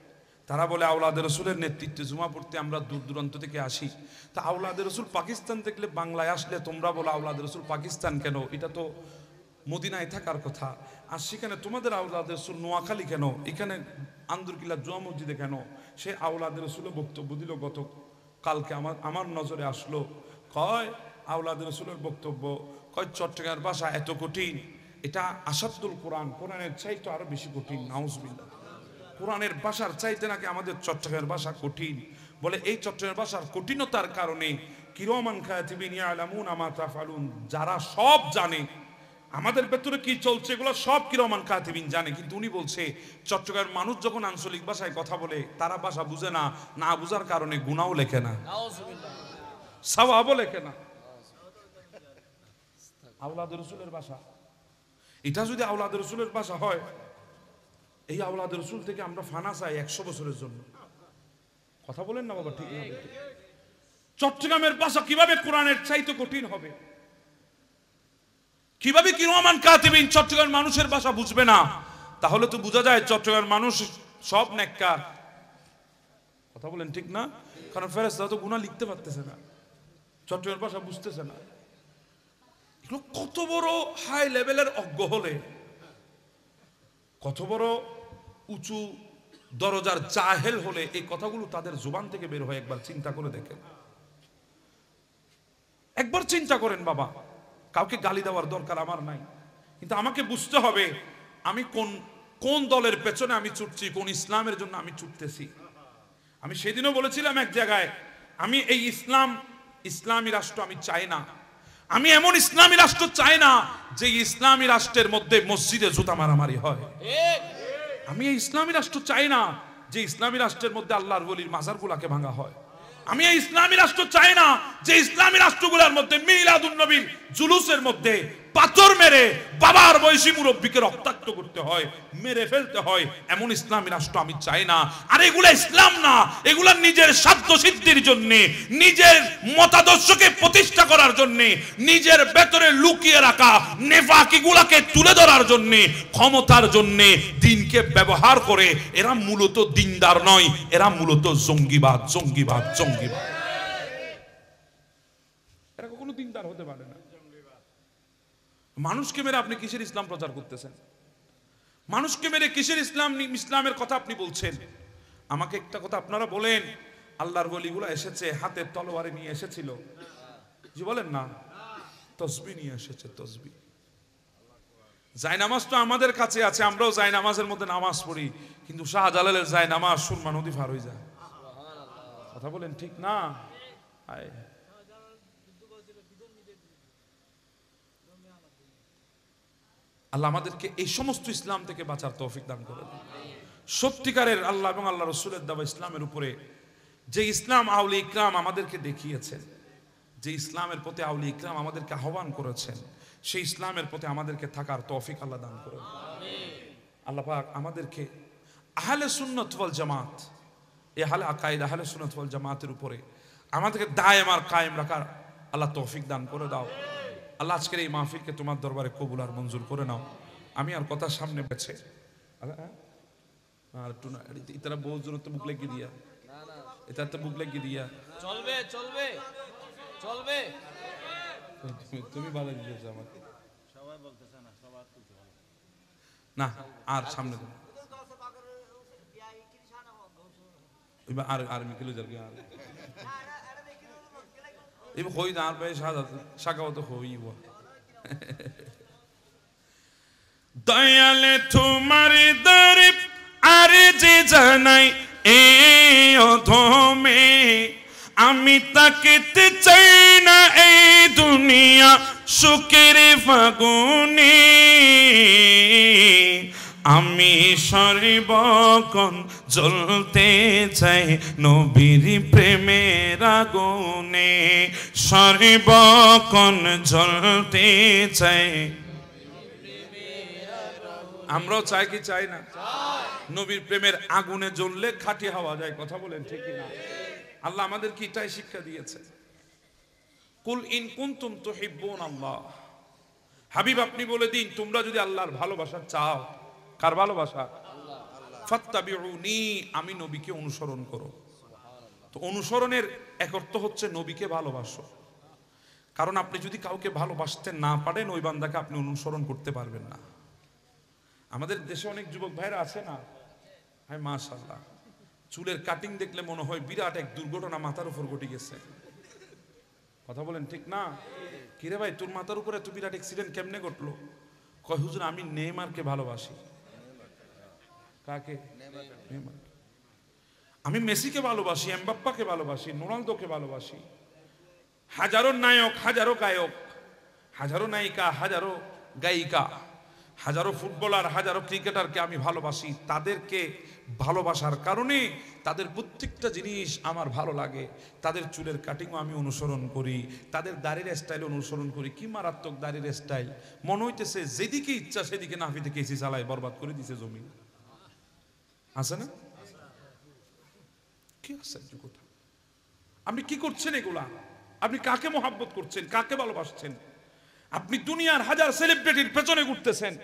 তারা বলে আওলাদ রসুলের নেতৃত্বে জুমা পড়তে আমরা দূর দূরান্ত থেকে আসি। তা আওলাদ রসুল পাকিস্তান থেকে বাংলায় আসলে তোমরা বলো আওলাদ রসুল পাকিস্তান কেন? এটা তো মদিনায় থাকার কথা। আর সেখানে তোমাদের আওলাদ রসুল নোয়াখালী কেন? এখানে আন্দরকিল্লা জুমা মসজিদে কেন? সে আওলাদ রসুলও বক্তব্য দিল গত কালকে, আমার নজরে আসলো। কয় আওলাদ রসুলের বক্তব্য, কয় চট্টগ্রামের ভাষা এত কঠিন, এটা আসাদুল কোরআন, কোরআনের চাইতে আরো বেশি কঠিন। নাউজুবিল্লাহ। কোরআনের ভাষার চাইতে নাকি আমাদের চট্টগ্রামের ভাষা কঠিন। বলে এই চট্টগ্রামের ভাষার কঠিনতার কারণে কিরামান কাতিবিন ইয়ালামুনা মা তাফআলুন, যারা সব জানে আমাদের ভেতরে কি চলছে এগুলো সব কিরামান কাতিবিন জানে। কিন্তু উনি বলছে চট্টগ্রামের মানুষ যখন আঞ্চলিক ভাষায় কথা বলে তারা ভাষা বুঝে না, না বুঝার কারণে গুনাহও লেখে না, সওয়াবও লেখে না। আওলাদ রসুলের ভাষা এটা যদি আওলাদ রসুলের ভাষা হয়, এই আওলাদ রসুল থেকে আমরা ফানা চাই 100 বছরের জন্য। কথা বলেন না বাবা, ঠিক না? চট্টগ্রামের ভাষা কিভাবে কোরআনের চাইতে কঠিন হবে? কিভাবে কিরামান কাতিবিন চট্টগ্রাম মানুষের ভাষা বুঝবে না? তাহলে তো বোঝা যায় চট্টগ্রাম মানুষ সব নেককার। কথা বলেন ঠিক না? কারণ ফেরেশতারা তো গুনাহ লিখতে পারতেছে না, চট্টগ্রাম ভাষা বুঝতেছে না। এগুলো কত বড় হাই লেভেলের অজ্ঞ হলে, কত বড় উঁচু দরজার জাহেল হলে এই কথাগুলো তাদের জুবান থেকে বের হয়, একবার চিন্তা করে দেখেন। একবার চিন্তা করেন বাবা। কাউকে গালি দেওয়ার দরকার আমার নাই, কিন্তু আমাকে বুঝতে হবে আমি কোন দলের পেছনে আমি ছুটছি, কোন ইসলামের জন্য আমি ছুটতেছি। আমি সেদিনও বলেছিলাম এক জায়গায়, আমি এই ইসলামী রাষ্ট্র আমি চাই না। আমি এমন ইসলামী রাষ্ট্র চাই না যে ইসলামী রাষ্ট্রের মধ্যে মসজিদে জুতা মারামারি হয়। আমি এই ইসলামী রাষ্ট্র চাই না যে ইসলামী রাষ্ট্রের মধ্যে আল্লাহর ওলির মাজারগুলোকে ভাঙা হয়। আমি এই ইসলামী রাষ্ট্র চাই না যে ইসলামী রাষ্ট্রগুলোর মধ্যে মিলাদুন নবীর জুলুসের মধ্যে পাথর মেরে বাবার বয়সী মুরব্বীকে রক্তাক্ত করতে হয়, মেরে ফেলতে হয়, এমন ইসলামী রাষ্ট্র আমি চাই না। আর এগুলা ইসলাম না, এগুলা নিজের স্বার্থ সিদ্ধির জন্য, নিজের মতাদর্শকে প্রতিষ্ঠা করার জন্য, নিজের ভেতরে লুকিয়ে রাখা নেফাকিগুলাকে তুলে ধরার জন্য, ক্ষমতার জন্য দিনকে ব্যবহার করে এরা মূলত দিনদার নয়, এরা মূলত জঙ্গিবাদ, জঙ্গিবাদ, জঙ্গিবাদ। এরা কখনো দিনদার হতে পারে না। মানুষকে মেরে আপনি কিসের ইসলাম প্রচার করতেছেন? মানুষকে মেরে কিসের ইসলামের কথা আপনি বলছেন? আমাকে একটা কথা আপনারা বলেন, আল্লাহর ওলিগুলো এসেছে হাতে তলোয়ারে নিয়ে এসেছিল, জি বলেন না, তসবিহ নিয়ে এসেছে, তসবিহ। জায়নামাজ তো আমাদের কাছে আছে, আমরাও জায়নামাজের মধ্যে নামাজ পড়ি, কিন্তু শাহজালালের জায়নামাজ সুরমা নদী পার হয়ে যায়। কথা বলেন ঠিক না? আল্লাহ আমাদেরকে এই সমস্ত ইসলাম থেকে বাঁচার তৌফিক দান করেন। সত্যিকারের আল্লাহ এবং আল্লাহ রসুলের দেওয়া ইসলামের উপরে যে ইসলাম আউলি ইকরাম আমাদেরকে দেখিয়েছেন, যে ইসলামের প্রতি আউলি ইকরাম আমাদেরকে আহ্বান করেছেন, সেই ইসলামের প্রতি আমাদেরকে থাকার তৌফিক আল্লাহ দান করেন। আল্লাহ পাক আমাদেরকে আহলে সুন্নাত ওয়াল জামাত, এই আহলে আকাইদ আহলে সুন্নাত ওয়াল জামাতের উপরে আমাদেরকে দায়েম আর কায়েম রাখার আল্লাহ তৌফিক দান করে দাও। আল্লাহ আজকের এই মাহফিলকে তোমার দরবারে কবুল আর মঞ্জুর করে নাও। আমি আর কথা সামনে বেছে আর একটু না, ইতারা বহু জন তো বুক লেগে দিয়া, এটা তো বুক লেগে দিয়া চলবে চলবে চলবে। তুমি ভালো দিয়েছো আমাকে, সবাই বলতেছে না, সবার না, আর সামনে তো আর আর মিকিলো জলকে আর এই হই না আর বেশ শাখাও তো হই হুয়া। দয়ালে তোমার দরে আর যে জানাই এই অধমে, আমি তাকেতে চাই না এই দুনিয়া সুখের ফাগুনে, আমি সর্বক্ষণ জ্বলতে চাই নবীর প্রেমের আগুনে, সর্বক্ষণ জ্বলতে চাই। আমরাও চাই কি চাই না? নবীর প্রেমের আগুনে জ্বললে খাঁটি হওয়া যায়। কথা বলেন ঠিক না? আল্লাহ আমাদেরকে এটাই শিক্ষা দিয়েছে, কুল ইন কুনতুম তুহিব্বুনাল্লাহ, হাবিব আপনি বলে দিন তোমরা যদি আল্লাহর ভালোবাসা চাও। কার ভালোবাসা? ফাত্তাবিউনি, আমি নবীকে অনুসরণ করো। তো অনুসরণের এক অর্থ হচ্ছে নবীকে ভালোবাসো। কারণ আপনি যদি কাউকে ভালোবাসতে না পারেন, ওই বান্দাকে আপনি অনুসরণ করতে পারবেন না। আমাদের দেশে অনেক যুবক ভাইরা আছে না, হায় মাশাআল্লাহ, চুলের কাটিং দেখলে মনে হয় বিরাট এক দুর্ঘটনা মাথার উপর ঘটে গেছে। কথা বলেন ঠিক না? কিরে ভাই, তোর মাথার উপরে এত বিরাট অ্যাক্সিডেন্ট কেমনে ঘটলো? কয় হুজুর আমি নেইমারকে ভালোবাসি। কাকে? নেইমার। আমি মেসিকে ভালোবাসি, এমবাপ্পাকে ভালোবাসি, রোনালদোকে ভালোবাসি। হাজারো নায়ক, হাজারো গায়ক, হাজারো নায়িকা, হাজারো গায়িকা, হাজারো ফুটবলার, হাজারো ক্রিকেটারকে আমি ভালোবাসি। তাদেরকে ভালোবাসার কারণে তাদের প্রত্যেকটা জিনিস আমার ভালো লাগে। তাদের চুলের কাটিংও আমি অনুসরণ করি, তাদের দাড়ির স্টাইল অনুসরণ করি। কি মারাত্মক দাড়ির স্টাইল! মনে হইতেছে যেদিকে ইচ্ছা সেদিকে নাফি থেকে এসি চালায়, বরবাদ করে দিছে জমি। আছে না? কি আশ্চর্য কথা! আপনি কি করছেন এগুলা? আপনি কাকে মোহাব্বত করছেন? কাকে ভালোবাসছেন? আপনি দুনিয়ার হাজার সেলিব্রিটির পেছনে ঘুরতেছেন,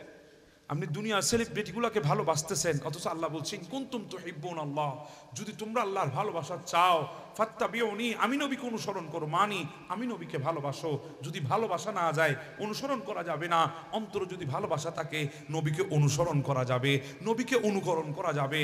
আপনি দুনিয়ার সেলিব্রিটি গুলাকে ভালোবাসতেছেন, অথচ আল্লাহ বলছেন কুনতুম তুহিব্বুনাল্লাহ, যদি তোমরা আল্লাহর ভালোবাসা চাও ফাত্তাবিউনি, আমি নবীকে অনুসরণ করো। মানি আমি নবীকে ভালোবাসো। যদি ভালোবাসা না যায়, অনুসরণ করা যাবে না। অন্তরে যদি ভালোবাসা থাকে, নবীকে অনুসরণ করা যাবে, নবীকে অনুকরণ করা যাবে।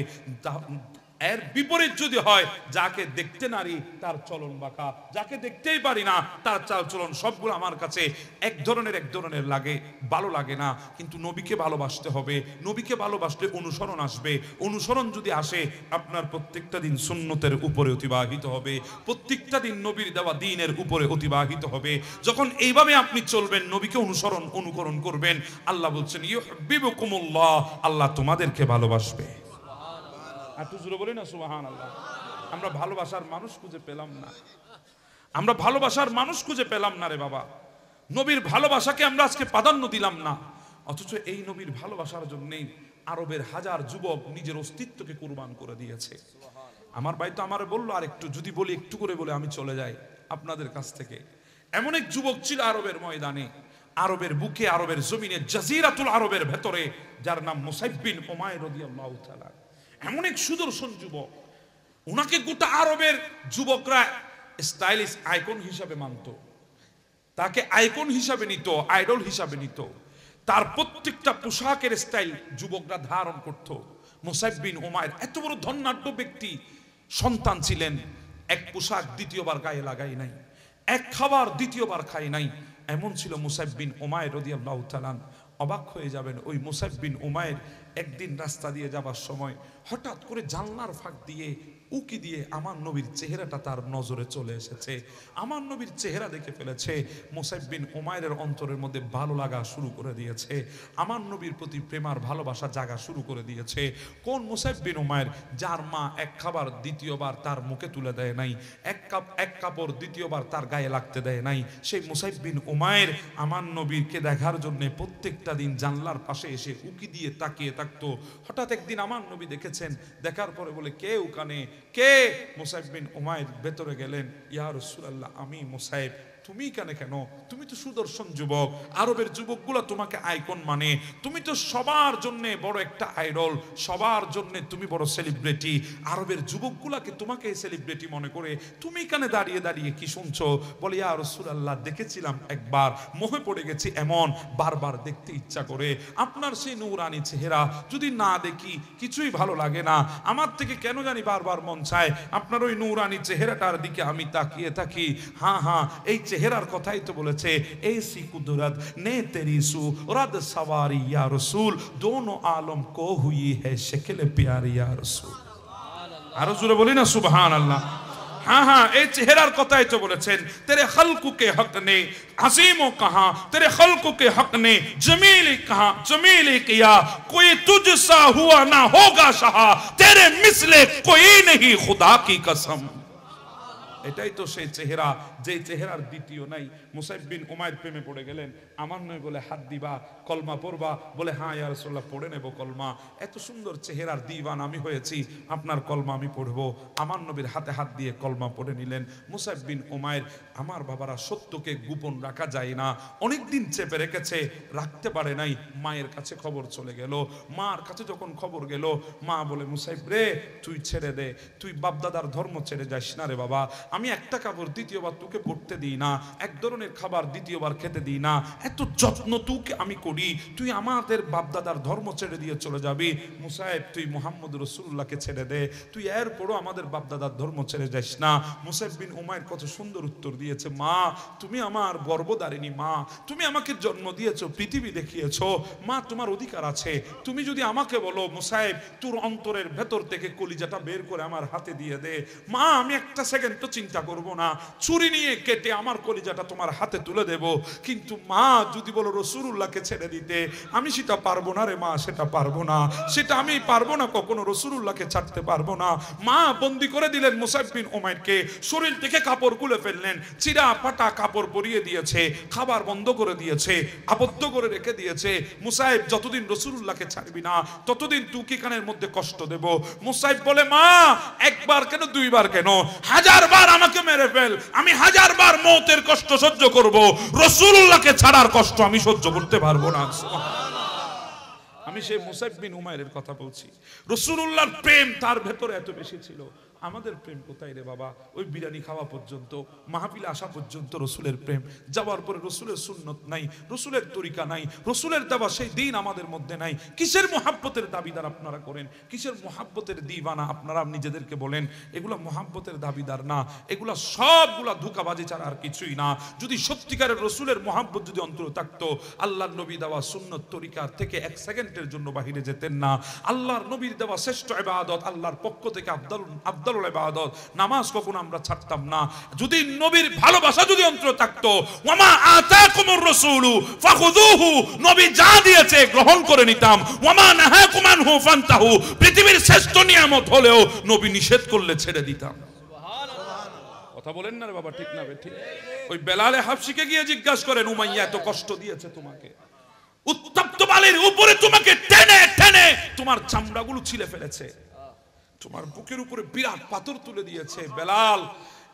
এর বিপরীত যদি হয়, যাকে দেখতে নারী তার চলন বাঁকা, যাকে দেখতেই পারি না তার চাল চলন সবগুলো আমার কাছে এক ধরনের লাগে, ভালো লাগে না। কিন্তু নবীকে ভালোবাসতে হবে। নবীকে ভালোবাসলে অনুসরণ আসবে। অনুসরণ যদি আসে, আপনার প্রত্যেকটা দিন সুন্নতের উপরে অতিবাহিত হবে, প্রত্যেকটা দিন নবীর দেওয়া দ্বীনের উপরে অতিবাহিত হবে। যখন এইভাবে আপনি চলবেন, নবীকে অনুকরণ করবেন, আল্লাহ বলছেন ইউহিব্বুকুমুল্লাহ, আল্লাহ তোমাদেরকে ভালোবাসবে। একটু জোরে বলি না সুবহানাল্লাহ। আমরা ভালোবাসার মানুষ খুঁজে পেলাম না, আমরা ভালোবাসার মানুষ খুঁজে পেলাম না রে বাবা। নবীর ভালোবাসাকে আমরা আজকে প্রাধান্য দিলাম না, অথচ এই নবীর ভালোবাসার জন্যই আরবের হাজার যুবক নিজের অস্তিত্বকে কুরবান করে দিয়েছে। আমার ভাই তো আমার বললো আর একটু যদি বলি, একটু করে বলে আমি চলে যাই আপনাদের কাছ থেকে। এমন এক যুবক ছিল আরবের ময়দানে, আরবের বুকে, আরবের জমিনে, জাজিরাতুল আরবের ভেতরে, যার নাম মুসাইব বিন উমাইর রাদিয়াল্লাহু তাআলা। এমন এক সুদর্শন যুবক, উনাকে গোটা আরবের যুবকরা স্টাইলিশ আইকন হিসাবে মানত, তাকে আইকন হিসাবে নিত, আইডল হিসাবে নিত। তার প্রত্যেকটা পোশাকের স্টাইল যুবকরা ধারণ করত। মুসাইব বিন উমাইর এত বড় ধনাঢ্য ব্যক্তি, সন্তান ছিলেন, এক পোশাক দ্বিতীয়বার গায়ে লাগাই নাই, এক খাবার দ্বিতীয়বার খাই নাই, এমন ছিল মুসাইব বিন উমাইর রাদিয়াল্লাহু তাআলা। অবাক হয়ে যাবেন, ওই মুসাইব বিন উমাইর একদিন রাস্তা দিয়ে যাবার সময় হঠাৎ করে জানলার ফাঁক দিয়ে উকি দিয়ে আমার নবীর চেহারাটা তার নজরে চলে এসেছে। আমার নবীর চেহারা দেখে ফেলেছে। মুসাইব বিন উমাইরের অন্তরের মধ্যে ভালো লাগা শুরু করে দিয়েছে, আমার নবীর প্রতি প্রেমার ভালোবাসা জাগা শুরু করে দিয়েছে। কোন মুসাইব বিন উমাইর? যার মা এক খাবার দ্বিতীয়বার তার মুখে তুলে দেয় নাই, এক কাপড় দ্বিতীয়বার তার গায়ে লাগতে দেয় নাই। সেই মুসাইব বিন উমাইর আমার নবীকে দেখার জন্য প্রত্যেকটা দিন জানলার পাশে এসে উকি দিয়ে তাকিয়ে থাকতো। হঠাৎ একদিন আমার নবী দেখেছেন, দেখার পরে বলে, কে ওখানে, কে? মুসাইব বিন উমাইর ভেতরে গেলেন। ইয়া রাসূলুল্লাহ, আমি মুসাইব। তুমি কেন? তুমি তো সুদর্শন যুবক, আরবের যুবকগুলো তোমাকে আইকন মানে, তুমি তো সবার জন্য বড় একটা আইডল, সবার জন্য তুমি বড় সেলিব্রিটি, আরবের যুবকগুলাকে তোমাকে সেলিব্রিটি মনে করে তুমি এখানে দাঁড়িয়ে দাঁড়িয়ে কি শুনছো? বলে, ইয়া রাসূলুল্লাহ, দেখেছিলাম একবার, মোহে পড়ে গেছি, এমন বারবার দেখতে ইচ্ছা করে আপনার সেই নূরানি চেহারা, যদি না দেখি কিছুই ভালো লাগে না, আমার থেকে কেন জানি বারবার মন চায় আপনার ওই নূরানি চেহারাটার দিকে আমি তাকিয়ে থাকি। হ্যাঁ হ্যাঁ, এই চেহারার কথাই তো বলেছে, ऐसी कुदरत ने तेरी सूरत सवारी या रसूल, दोनों आलम को हुई है शक्ल प्यारी या रसूल। আরো জোরে বলি না সুবহানাল্লাহ। हाँ हाँ, এই চেহারার কথাই তো বলেছেন, तेरे खल्क़ के हक ने अजीमों कहा, तेरे खल्क़ के हक ने जमील कहा, जमील किया, कोई तुझसा हुआ ना होगा शाह, तेरे मिसले कोई नहीं खुदा की कसम। এটাই তো সেই চেহারা, যে চেহারার দ্বিতীয় নাই। মুসাইব বিন উমাইর প্রেমে পড়ে গেলেন। আমার নয় বলে, হাত দিবা, কলমা পড়বা? বলে, হ্যাঁ ইয়া রাসূলুল্লাহ, পড়ে নেব কলমা। এত সুন্দর চেহারার দিওয়ান আমি হয়েছি, আপনার কলমা আমি পড়বো। আমার নবীর হাতে হাত দিয়ে কলমা পড়ে নিলেন মুসাইব বিন উমাইর। আমার বাবারা, সত্যকে গোপন রাখা যায় না, অনেকদিন চেপে রেখেছে, রাখতে পারে নাই। মায়ের কাছে খবর চলে গেল। মার কাছে যখন খবর গেল, মা বলে, মুসাইব রে, তুই ছেড়ে দে, তুই বাপদাদার ধর্ম ছেড়ে যাস না রে বাবা। আমি একটা কাপড় দ্বিতীয়বার তোকে পড়তে দিই না, এক ধরনের খাবার দ্বিতীয়বার খেতে দিই না, এত যত্ন তোকে আমি করি, তুই আমাদের বাপদাদার ধর্ম ছেড়ে দিয়ে চলে যাবি। মুসাইব, তুই মুহাম্মদ রাসূলুল্লাহকে ছেড়ে দে, তুই এরপরও আমাদের বাপদাদার ধর্ম ছেড়ে যাস না। মুসাইব বিন উমাইর কত সুন্দর উত্তর দিয়েছে, মা তুমি আমার গর্ভধারিণী মা, তুমি আমাকে জন্ম দিয়েছো, পৃথিবী দেখিয়েছো, মা তোমার অধিকার আছে। তুমি যদি আমাকে বলো, মুসাইব তোর অন্তরের ভেতর থেকে কলিজাটা বের করে আমার হাতে দিয়ে দে, মা আমি একটা সেকেন্ড তো চিন্তা করব না, ছুরি নিয়ে কেটে আমার কলিজাটা তোমার হাতে তুলে দেব। কিন্তু মা যদি বলো রাসূলুল্লাহকে ছেড়ে দিতে, আমি সেটা পারবো না রে মা, সেটা পারবো না, সেটা আমি পারবো না, কখনো রাসূলুল্লাহকে ছাড়তে পারবো না। মা বন্দি করে দিলেন মুসাইব বিন উমাইরকে, শরীর থেকে কাপড় খুলে ফেললেন, চিরা পাটা কাপড় পরিয়ে দিয়েছে, খাবার বন্ধ করে দিয়েছে, আবদ্ধ করে রেখে দিয়েছে। মুসাইব, যতদিন রাসূলুল্লাহকে ছাড়বি না ততদিন তুই কানের মধ্যে কষ্ট দেব। মুসাইব বলে, মা একবার কেন, দুইবার কেন, হাজার বার আমাকে মেরে ফেল, আমি হাজার বার মওতের কষ্ট সহ্য করব, রাসূলুল্লাহকে ছাড়ার কষ্ট আমি সহ্য করতে পারবো না। আমি সেই মুসাইব বিন উমাইরের কথা বলছি। রাসূলুল্লাহর প্রেম তার ভেতরে এত বেশি ছিল। আমাদের প্রেম কোথায় রে বাবা? ওই বিরিয়ানি খাওয়া পর্যন্ত, মাহফিলে আসা পর্যন্ত রসুলের প্রেম, যাওয়ার পরে রসুলের সুন্নত নাই, রসুলের তরিকা নাই, রসুলের দেওয়া সেই দিন আমাদের মধ্যে নাই। কিসের মুহাব্বতের দাবিদার আপনারা করেন? কিসের মুহাব্বতের দিওয়ানা আপনারা নিজেদেরকে বলেন? এগুলো মুহাব্বতের দাবিদার না, এগুলো সবগুলা ধোঁকাবাজি ছাড়া আর কিছুই না। যদি সত্যিকারের রসুলের মুহাব্বত যদি অন্তরে থাকতো, আল্লাহর নবী দেওয়া সুন্নত তরিকার থেকে এক সেকেন্ডের জন্য বাহিরে যেতেন না। আল্লাহর নবীর দেওয়া শ্রেষ্ঠ ইবাদত, আল্লাহর পক্ষ থেকে আফদালুল ইবাদত, নামাজ কখনো আমরা ছাড়তাম না। যদি নবীর ভালোবাসা যদি অন্তরে থাকতো, ওয়ামা আতাকুমুর রাসূলু ফাখুযুহু, নবী যা দিয়েছে গ্রহণ করে নিতাম, ওয়ামা নাহাকুম আনহু ফান্তাহু, পৃথিবীর শ্রেষ্ঠ নিয়ামত হলেও নবী নিষেধ করলে ছেড়ে দিতাম। কথা বলেন না রে বাবা, ঠিক না ঠিক? ওই বেলালে হাবশিকে গিয়ে জিজ্ঞাসা করেন, উমাইয়া এত কষ্ট দিয়েছে তোমাকে, উত্তপ্ত বালির উপরে তোমাকে টেনে টেনে তোমার চামড়াগুলো ছিলে ফেলেছে, তোমার বুকের উপরে বিরাট পাথর তুলে দিয়েছে, বেলাল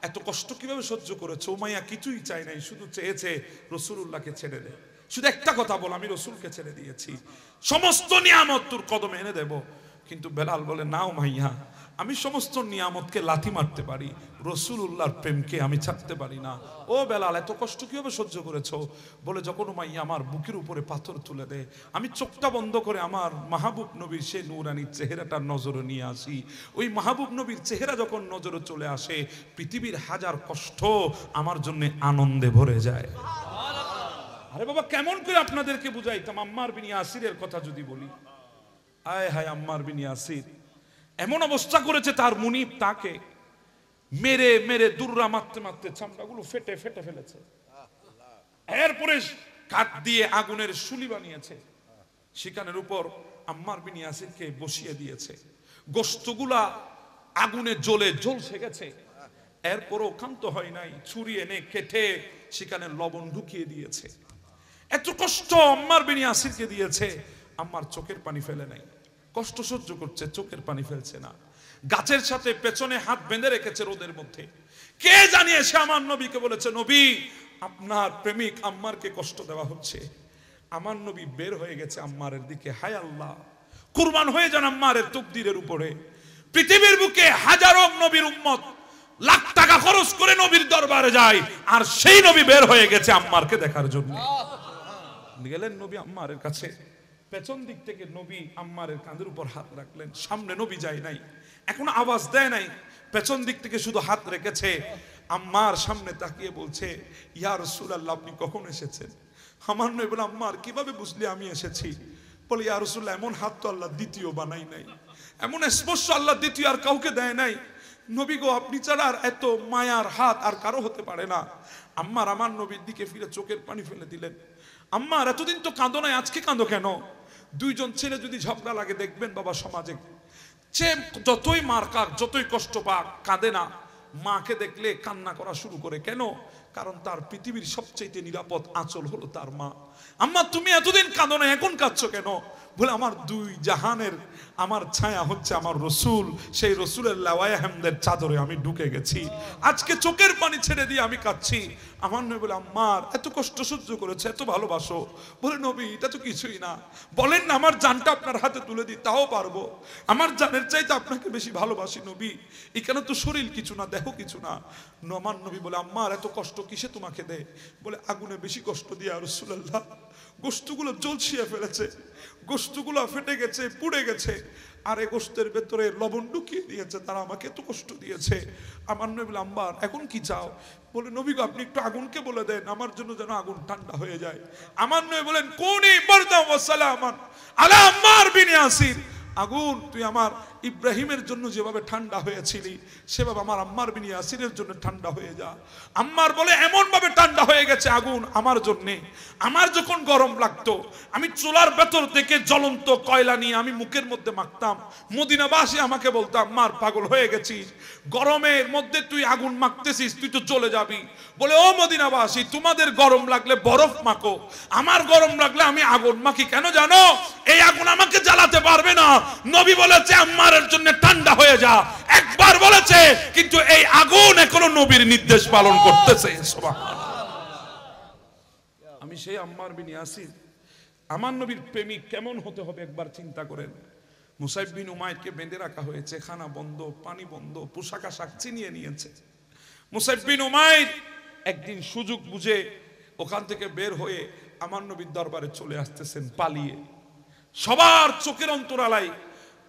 এত কষ্ট কিভাবে সহ্য করেছে? উমাইয়া কিছুই চাই নাই, শুধু চেয়েছে রাসূলুল্লাহকে ছেড়ে দে, শুধু একটা কথা বল, আমি রাসূলকে ছেড়ে দিয়েছি, সমস্ত নিয়ামত তোর কদমে এনে দেব। কিন্তু বেলাল বলে, না উমাইয়া, আমি সমস্ত নিয়ামতকে লাথি মারতে পারি, রাসূলুল্লাহর প্রেমকে আমি ছাড়তে পারি না। ও বেলাল, এত কষ্ট কিভাবে সহ্য করেছো? বলে, যখন উমাইয়া আমার বুকের উপরে পাথর তুলে দেয়, আমি চোখটা বন্ধ করে আমার মাহবুব নবীর সেই নূরানি চেহারাটার নজরে নিয়ে আসি। ওই মাহবুব নবীর চেহারা যখন নজরে চলে আসে, পৃথিবীর হাজার কষ্ট আমার জন্য আনন্দে ভরে যায়। আরে বাবা, কেমন করে আপনাদেরকে বুঝাইতাম? আম্মার বিন ইয়াসিরের কথা যদি বলি, আয় হায়, আম্মার বিন ইয়াসির এমন অবস্থা করেছে, তার মুনিব তাকে মেরে মেরে দুর্রা মারতে মারতে চামড়াগুলো ফেটে ফেটে ফেলেছে। এরপরে কাঠ দিয়ে আগুনের শুলি বানিয়েছে, সেখানের উপর আম্মার বিন ইয়াসিরকে বসিয়ে দিয়েছে, গোশতগুলা আগুনে জ্বলে ঝলসে গেছে। এরপরও ক্ষান্ত হয় নাই, ছুরি এনে কেটে সেখানে লবণ ঢুকিয়ে দিয়েছে। এত কষ্ট আম্মার বিন ইয়াসিরকে দিয়েছে, আম্মার চোখের পানি ফেলে নাই, কষ্ট সহ্য করছে, চোখের পানি ফেলছে না। গাছের সাথে পেছনে হাত বেঁধে রেখেছে রোদের মধ্যে। কে জানিয়ে সে আমার নবীকে বলেছে, নবী, আপনার প্রেমিক আম্মারকে কষ্ট দেওয়া হচ্ছে। আমার নবী বের হয়ে গেছে আম্মারের দিকে। হায় আল্লাহ, কুরবান হয়ে যান আম্মারের তাকদীরের উপরে। পৃথিবীর বুকে হাজারো নবীর উম্মত লাখ টাকা খরচ করে নবীর দরবারে যায়, আর সেই নবী বের হয়ে গেছে আম্মারকে দেখার জন্য। গেলেন নবী আম্মারের কাছে, পেছন দিক থেকে নবী আম্মারের কাঁধের উপর হাত রাখলেন। সামনে নবী যায় নাই, এখন আওয়াজ দেয় নাই, পেছন দিক থেকে শুধু হাত রেখেছে। আম্মার সামনে তাকিয়ে বলছে, ইয়া রাসূলুল্লাহ, আপনি কখন এসেছেন? আমার নবী বলে, আম্মার কিভাবে বুঝলি আমি এসেছি? বলে, ইয়া রাসূলুল্লাহ, এমন হাত তো আল্লাহ দ্বিতীয় বানাই নাই, এমন স্পর্শ আল্লাহ দ্বিতীয় আর কাউকে দেয় নাই। নবী গো, আপনি ছাড়া আর এত মায়ার হাত আর কারো হতে পারে না। আম্মার আমার নবীর দিকে ফিরে চোখের পানি ফেলে দিলেন। আম্মার, এতদিন তো কাঁদো নাই, আজকে কাঁদো কেন? দুইজন ছেলে যদি ঝগড়া লাগে, দেখবেন বাবা সমাজে সে যতই মার কাক, যতই কষ্ট পাক, কাঁদে না। মাকে দেখলে কান্না করা শুরু করে, কেন? কারণ তার পৃথিবীর সবচেয়ে নিরাপদ আঁচল হলো তার মা। আম্মা, তুমি এতদিন কাঁদো না, এখন কাঁদছো কেন? বলে, আমার দুই জাহানের আমার ছায়া হচ্ছে আমার রসুল, সেই রসুলের লাওয়ায়ে হামদের চাদরে আমি ঢুকে গেছি, আজকে চোখের পানি ছেড়ে দিয়ে আমি কাঁদছি। আমার নবী বলে, আম্মার এত কষ্ট সহ্য করেছে, এত ভালোবাসো। বলে, নবী, এটা তো কিছুই না, বলেন না আমার জানটা আপনার হাতে তুলে দিই, তাও পারবো। আমার জানের চাইতে আপনাকে বেশি ভালোবাসি নবী, এখানে তো শরীর কিছু না, দেহ কিছু না। আমার নবী বলে, আম্মার এত কষ্ট কিসে তোমাকে দেয়? বলে, আগুনে বেশি কষ্ট দিয়ে রাসূলুল্লাহ, গোশতগুলো জ্বলছিয়ে ফেলেছে, গোশতগুলো ফেটে গেছে, পুড়ে গেছে, আর এই গোশতের ভেতরে লবণ ঢুকিয়ে দিয়েছে, তারা আমাকে এত কষ্ট দিয়েছে। আমার নবী বলে, আম্মার এখন কি চাও? বলে, নবী গো, আপনি একটু আগুনকে বলে দেন আমার জন্য যেন আগুন ঠান্ডা হয়ে যায়। আমার নবী বলেন, কুনি বারদান ওয়া সালামান আলা আম্মার বিন ইয়াসির, আগুন তুই আমার ইব্রাহিমের জন্য যেভাবে ঠান্ডা হয়েছিলি, সেভাবে আমার আম্মার বিন ইয়াসিরের জন্য ঠান্ডা হয়ে যা। আম্মার বলে, এমন ভাবে ঠান্ডা হয়ে গেছে আগুন আমার জন্য, আমার যখন গরম লাগতো, আমি চুলার ভেতর থেকে জ্বলন্ত কয়লা নিয়ে আমি মুখের মধ্যে মাখতাম। মদিনাবাসী আমাকে বলতো, আম্মার পাগল হয়ে গেছিস, গরমের মধ্যে তুই আগুন মাখতেছিস, তুই তো জ্বলে যাবি। বলে, ও মদিনাবাসী, তোমাদের গরম লাগলে বরফ মাখো, আমার গরম লাগলে আমি আগুন মাখি। কেন জানো? এই আগুন আমাকে জ্বালাতে পারবে না। নবী বলেছে আম্মারের জন্য ঠান্ডা হয়ে যা, একবার বলেছে, কিন্তু এই আগুন এখনো নবীর নির্দেশ পালন করতেছে। আমি সেই আম্মার বিন ইয়াসির, আমার নবীর প্রেমিক কেমন হতে হবে একবার চিন্তা করেন। মুসাইব বিন উমাইরকে বেঁধে রাখা হয়েছে, খানা বন্ধ, পানি বন্ধ, পোশাক আশাক ছিনিয়ে নিয়েছে। মুসাইব বিন উমাইর একদিন সুযোগ বুঝে ওখান থেকে বের হয়ে আমার নবীর দরবারে চলে আসতেছেন পালিয়ে, সবার চোখের অন্তরালায়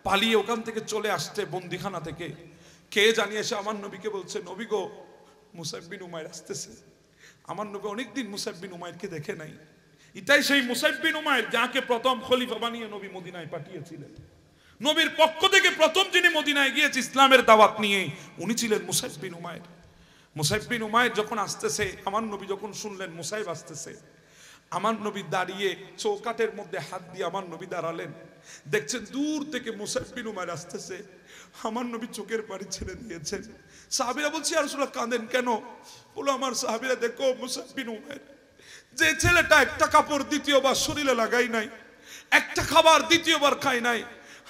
পালিয়ে ওখান থেকে চলে আসছে বন্দিখানা থেকে। কে জানিয়েছে আমার নবীকে বলছে, নবী গো, মুসাইব বিন উমাইর আসতেছে। আমার নবী অনেকদিন মুসাইব বিন উমাইরকে দেখে নাই। এটাই সেই মুসাইব বিন উমাইর যাকে প্রথম খলিফা বানিয়ে নবী মদিনায় পাঠিয়েছিলেন। নবীর পক্ষ থেকে প্রথম যিনি মদিনায় গিয়েছে ইসলামের দাওয়াত নিয়ে, উনি ছিলেন মুসাইব বিন উমাইর। মুসাইব বিন উমাইর যখন আসতেছে, আমার নবী যখন শুনলেন মুসাইব আসতেছে, আমার নবী দাঁড়িয়ে চৌকাঠের মধ্যে হাত দিয়ে আমার নবী দাঁড়ালেন, দেখছেন দূর থেকে মুসাইব বিন উমাইর আসতেছে, আমার নবী চোখের পানি ছেড়ে দিয়েছেন। সাহাবীরা বলছে ইয়া রাসূলুল্লাহ কাঁদেন কেন? বলো আমার সাহাবীরা দেখো মুসাইব বিন উমাইর, যে ছেলেটা একটা কাপড় দ্বিতীয়বার শরীরে লাগাই নাই, একটা খাবার দ্বিতীয়বার খাই নাই,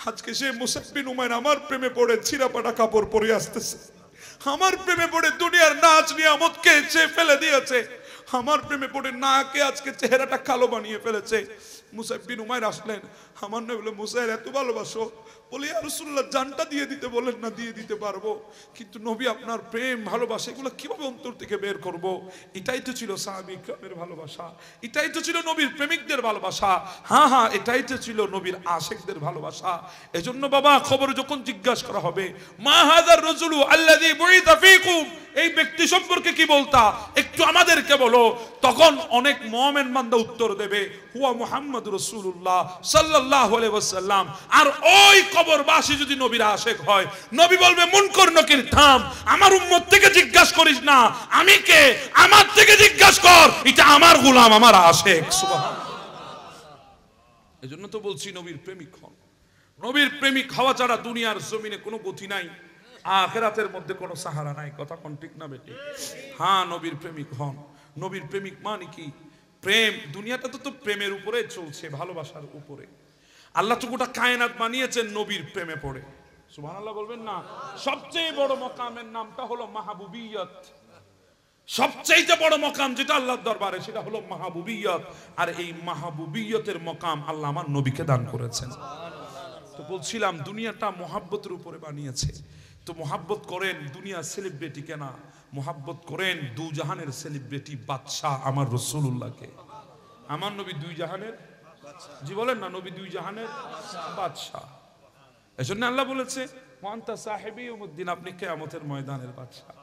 আজকে সে মুসাইব বিন উমাইর আমার প্রেমে পড়ে ছিঁড়াপাটা কাপড় পরে আসতেছে, আমার প্রেমে পড়ে দুনিয়ার নাচ নিয়ামতকে সে ফেলে দিয়েছে, আমার প্রেমে পড়ে নাকে আজকে চেহারাটা কালো বানিয়ে ফেলেছে। মুসাইব বিন উমাইর আসলেন, আমার নবী বলে মুসাইর এত ভালোবাসো? বলে ইয়া রাসূলুল্লাহ জানটা দিয়ে দিতে বলেন না, দিয়ে দিতে পারবো, কিন্তু নবী আপনার প্রেম ভালোবাসা এগুলো কিভাবে অন্তর থেকে বের করব? এটাই তো ছিল সাহাবী কিরামের ভালোবাসা, এটাই তো ছিল নবীর প্রেমিকদের ভালোবাসা, হ্যাঁ হ্যাঁ এটাই তো ছিল নবীর আশিকদের ভালোবাসা। এজন্য বাবা খবর যখন জিজ্ঞাসা করা হবে মা হাযার রাজুলু আল্লাযী বুইতা ফীকুম, এই ব্যক্তি সম্পর্কে কি বলতা, একটু আমাদেরকে বলো, তখন অনেক মুমিন বান্দা উত্তর দেবে হুয়া মুহাম্মাদুর রাসূলুল্লাহ সাল্লাল্লাহু আলাইহি ওয়াসাল্লাম। আর ওই কবরবাসী যদি নবীর আশিক হয়, নবী বলবে মুনকার নকির থাম, আমার উম্মত থেকে জিজ্ঞাসা করিস না আমি কে, আমার থেকে জিজ্ঞাসা কর, এটা আমার গোলাম, আমার আশিক। সুবহানাল্লাহ। এজন্য তো বলছি নবীর প্রেমিক হন। নবীর প্রেমিক হওয়া ছাড়া দুনিয়ার জমিনে কোনো গতি নাই, আখিরাতের মধ্যে কোনো সাহারা নাই। কথা কোন ঠিক না বেটি? হ্যাঁ নবীর প্রেমিক হন। নবীর প্রেমিক মানে কি? প্রেম, দুনিয়াটা তো প্রেমের উপরে চলছে, ভালোবাসার উপরে। আল্লাহ তো গোটা কায়নাত বানিয়েছেন নবীর প্রেমে পড়ে। সুবহানাল্লাহ বলবেন না? সবচেয়ে বড় মকামের নামটা হলো মাহবুবিয়ত। সবচেয়ে বড় মকাম যেটা আল্লাহর দরবারে সেটা হলো মাহবুবিয়ত। আর এই মাহবুবিয়তের মকাম আল্লাহ আমার নবীকে দান করেছেন। তো বলছিলাম দুনিয়াটা মোহাব্বতের উপরে বানিয়েছে। তো মোহাব্বত করেন দুনিয়ার সেলিব্রিটিকে না, মোহাব্বত করেন দু জাহানের সেলিব্রিটি বাদশাহ আমার রাসূলুল্লাহকে। আমার নবী দুই জাহানের, জি বলেন না, নবী দুই জাহানের বাদশাহ। এজন্য আল্লাহ বলেছে ওয়ান্তা সাহেবী ইয়াউমুদ্দিন, আপনি কিয়ামতের ময়দানের বাদশাহ,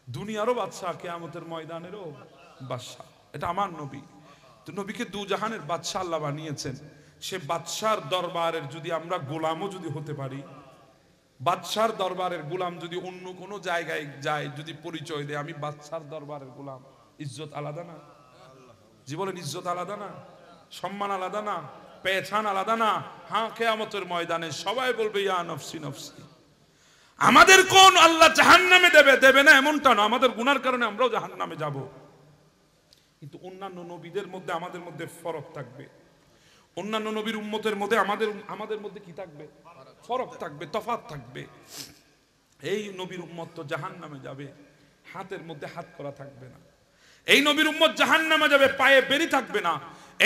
দুনিয়ারও বাদশাহ, কিয়ামতের ময়দানেরও বাদশাহ। এটা আমার নবী। তো নবীকে দু জাহানের বাদশাহ আল্লাহ বানিয়েছেন। সে বাদশার দরবারের যদি আমরা গোলামও যদি হতে পারি, বাদশার দরবারের গোলাম যদি অন্য কোনো জায়গায় যায়, যদি পরিচয় দেয় আমি বাদশার দরবারের গোলাম, ইজ্জত আলাদা না? জি বলেন, ইজ্জত আলাদা না? সম্মান আলাদা না? পেছান আলাদা না? হ্যাঁ কিয়ামতের ময়দানে সবাই বলবে ইয়া নফসি নফসি। আমাদের কোন আল্লাহ জাহান্নামে দেবে না এমনটা না, আমাদের গুনার কারণে আমরাও জাহান্নামে যাব, কিন্তু অন্যান্য নবীদের মধ্যে আমাদের মধ্যে ফরক থাকবে। অন্যান্য নবীর উম্মতের মধ্যে আমাদের মধ্যে কি থাকবে? ফরক থাকবে, তফাৎ থাকবে। এই নবীর উম্মত তো জাহান্নামে যাবে, হাতের মধ্যে হাত করা থাকবে না। এই নবীর উম্মত জাহান্নামে যাবে, পায়ে বেরি থাকবে না।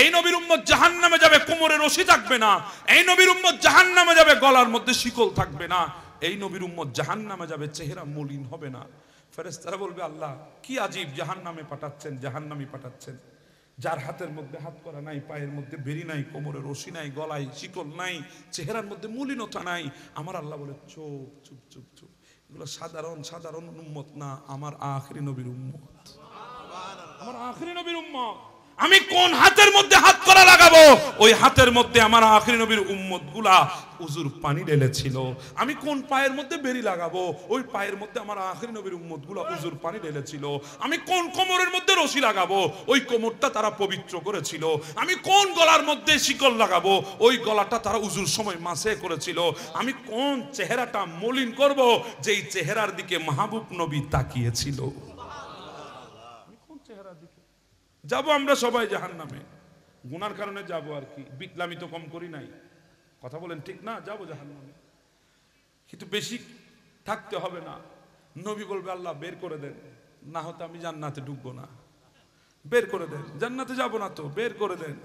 এই নবীর উম্মত জাহান্নামে যাবে, কোমরে রশি থাকবে না। এই নবীর উম্মত জাহান্নামে যাবে, গলার মধ্যে শিকল থাকবে না। এই নবীর উম্মত জাহান্নামে যাবে, চেহারা মলিন হবে না। ফেরেশতারা বলবে আল্লাহ কি আজীব জাহান্নামে পাঠাচ্ছেন, জাহান্নামী পাঠাচ্ছেন, যার হাতের মধ্যে হাত করা নাই, পায়ের মধ্যে বেরি নাই, কোমরে রশি নাই, গলায় শিকল নাই, চেহারার মধ্যে মলিনতা নাই। আমার আল্লাহ বলে চুপ চুপ চুপ চুপ, এগুলো সাধারণ উম্মত না, আমার আখিরি নবীর উম্মত, আমার আখিরি নবীর উম্মত। আমি কোন হাতের মধ্যে হাত করা লাগাবো, ওই হাতের মধ্যে আমার আখিরি নবীর উম্মত গুলা উজুর পানি ঢেলেছিল। আমি কোন পায়ের মধ্যে বেরি লাগাবো, ওই পায়ের মধ্যে আমার আখিরি নবীর উম্মত গুলা উজুর পানি ঢেলেছিল। আমি কোন কোমরের মধ্যে রশি লাগাবো, ওই কোমরটা তারা পবিত্র করেছিল। আমি কোন গলার মধ্যে শিকল লাগাবো, ওই গলাটা তারা উজুর সময় মাসে করেছিল। আমি কোন চেহারাটা মলিন করব, যেই চেহারার দিকে মাহবুব নবী তাকিয়েছিল। যাবো আমরা সবাই জাহান্নামে, গুনার কারণে যাবো আর কি, বিটলামি তো কম করি নাই। কথা বলেন ঠিক না? যাবো জাহান্নামে, কিন্তু বেশি থাকতে হবে না। নবী বলবে আল্লাহ বের করে দেন, না হতে আমি জান্নাতে ঢুকবো না, বের করে দেন, জান্নাতে যাবো না তো, বের করে দেন।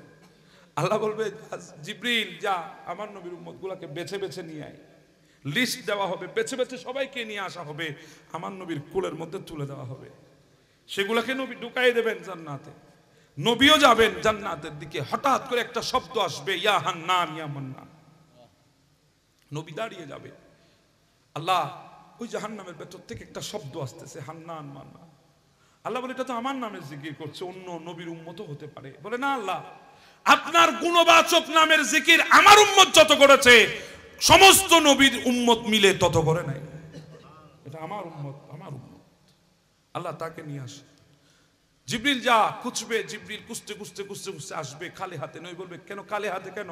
আল্লাহ বলবে জিবরিল যা আমার নবীর উম্মত গুলাকে বেছে বেছে নিয়ে আয়। লিস্ট দেওয়া হবে, বেছে বেছে সবাইকে নিয়ে আসা হবে, আমার নবীর কোলের মধ্যে তুলে দেওয়া হবে। সেগুলাকে নবী ঢুকাই দেবেন জান্নাতে, নবীও যাবেন জান্নাতের দিকে। হঠাৎ করে একটা শব্দ আসবে ইয়া হান্নান ইয়া মান্নান, নবী দাঁড়িয়ে যাবে। আল্লাহ ওই জাহান্নামের ভেতর থেকে একটা শব্দ আসতেছে হান্নান মান্নান। আল্লাহ বলে এটা তো আমার নামে জিকির করছে, অন্য নবীর উম্মতও হতে পারে। বলে না আল্লাহ, আপনার গুণবাচক নামের জিকির আমার উম্মত যত করেছে সমস্ত নবীর উম্মত মিলে তত করে নাই। এটা আমার উম্মত, আমার উম্মত। আল্লাহ তাকে নিয়ে আসে। জিবরিল যা খুঁজবে, জিবরিল খুঁজতে খুঁজতে খুঁজতে খুঁজতে আসবে খালি হাতে। নবী বলবে কেন খালি হাতে কেন?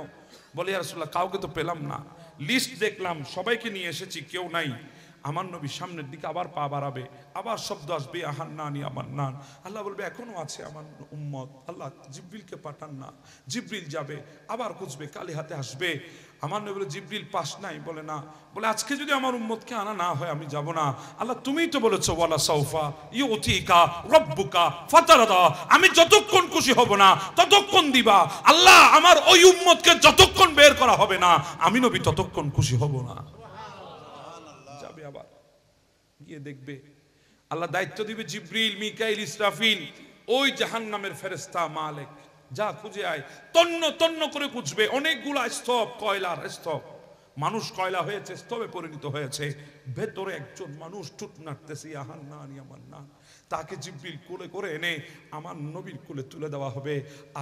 বলে ইয়া রাসূলুল্লাহ কাউকে তো পেলাম না, লিস্ট দেখলাম সবাইকে নিয়ে এসেছি, কেউ নাই। আমার নবী সামনের দিকে আবার পা বাড়াবে, আবার শব্দ আসবে আহান্নানি আমান্নান। আল্লাহ বলবে এখনো আছে আমার উম্মত, আল্লাহ জিবরিলকে পাঠান না। জিবরিল যাবে, আবার খুঁজবে, খালি হাতে আসবে। আমার নবী বলে জিবরিল পাস নাই? বলে না। বলে আজকে যদি আমার উম্মতকে আনা না হয় আমি যাব না। আল্লাহ তুমিই তো বলেছো ওয়ালা সাউফা ইউতিকা রাব্বুকা ফাতারদা, আমি যতক্ষণ খুশি হব না ততক্ষণ দিবা। আল্লাহ আমার ওই উম্মতকে যতক্ষণ বের করা হবে না আমি নবী ততক্ষণ খুশি হব না। যাবে আবার গিয়ে দেখবে আল্লাহ দায়িত্ব দিবে জিবরিল, মিকাইল, ইসরাফিল, ওই জাহান্নামের ফেরেশতা মালিক, যা খুঁজে আয়। তন্ন তন্ন করে খুঁজবে, অনেকগুলা স্তব, কয়লার স্তব, মানুষ কয়লা হয়েছে, স্তবে পরিণত হয়েছে। ভেতরে একজন মানুষ ঠুট নাড়তেছে আহান্নানি আমান্নান। তাকে জিবরিল কোলে করে এনে আমার নবীর কোলে তুলে দেওয়া হবে।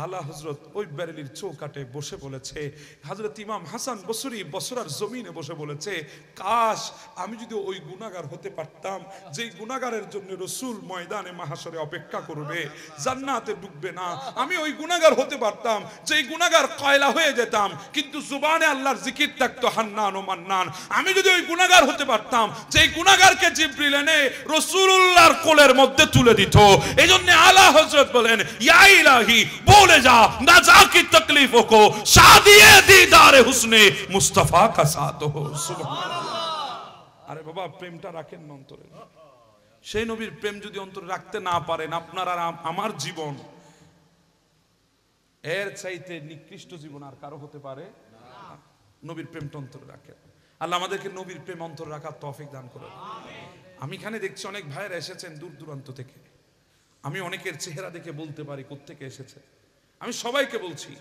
আলা হযরত ওই বেরেলির চৌকাটে বসে বলেছে, হযরত ইমাম হাসান বসরি বসরার জমিনে বসে বলেছে, কাশ আমি যদি ওই গুনাহগার হতে পারতাম যেই গুনাহগারের জন্য রাসূল ময়দানে মাহশরে অপেক্ষা করবে, জান্নাতে ঢুকবে না। আমি ওই গুনাহগার হতে পারতাম যেই গুনাহগার কয়লা হয়ে যেতাম কিন্তু জুবানে আল্লাহর জিকির থাকতো হান্নান ও মান্নান। আমি যদি ওই গুনাহগার হতে পারতাম যেই গুনাহগারকে জিবরিল এনে রাসূলুল্লাহর কোলের মধ্যে তুলে দিত। এইজন্য আলা হযরত বলেন ইয়া ইলাহি বলে যা না যা কি তকলিফোं को शादी-ए दीदार हुस्ने मुस्तफा का साथ हो। সুবহানাল্লাহ। আরে বাবা প্রেমটা রাখেন না অন্তরে। সেই নবীর প্রেম যদি অন্তরে রাখতে না পারেন, আপনার আর আমার জীবন এর চাইতে নিকৃষ্ট জীবন আর কারো হতে পারে না। নবীর প্রেমটা অন্তরে রাখেন। আল্লাহ আমাদেরকে নবীর প্রেম অন্তরে রাখার তৌফিক দান করুন। আমি এখানে দেখছি অনেক ভাইয়েরা এসেছেন দূর দূরান্ত থেকে। আমি অনেকের চেহারা দেখে বলতে পারি কোত্থেকে এসেছে। আমি সবাইকে বলছি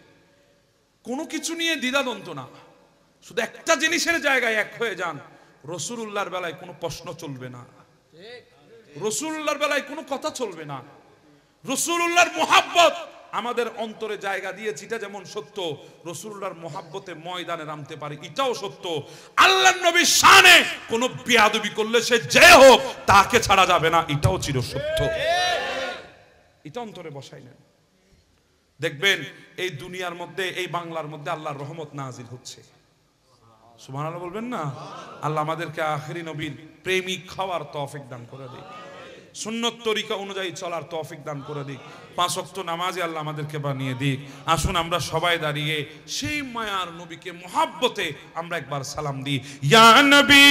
কোনো কিছু নিয়ে দ্বিধাদ্বন্দ্ব না, শুধু একটা জিনিসের জায়গায় এক হয়ে যান। রাসূলুল্লাহর বেলায় কোনো প্রশ্ন চলবে না, রাসূলুল্লাহর বেলায় কোনো কথা চলবে না। রাসূলুল্লাহর মুহাব্বত আমাদের অন্তরে জায়গা দিয়েছে, এটা যেমন সত্য। রাসূলুল্লাহর মুহাব্বতে ময়দানে নামতে পারে, এটাও সত্য। আল্লাহর নবীর শানে কোনো বেয়াদবি করলে সে যে হোক তাকে ছাড়া যাবে না, এটাও চির সত্য। এটা অন্তরে বসাই নেন, দেখবেন এই দুনিয়ার মধ্যে, এই বাংলার মধ্যে আল্লাহর রহমত নাজিল হচ্ছে। সুবহানাল্লাহ বলবেন না? আল্লাহ আমাদেরকে আখেরি নবীর প্রেমিক খাওয়ার তৌফিক দান করে দিক, সুন্নত তরিকা অনুযায়ী চলার তৌফিক দান করে দিক, 5 ওয়াক্ত নামাজে আল্লাহ আমাদেরকে বানিয়ে দিক। আসুন আমরা সবাই দাঁড়িয়ে সেই মায়ার নবীকে মুহাব্বতে আমরা একবার সালাম দিই। ইয়া নবী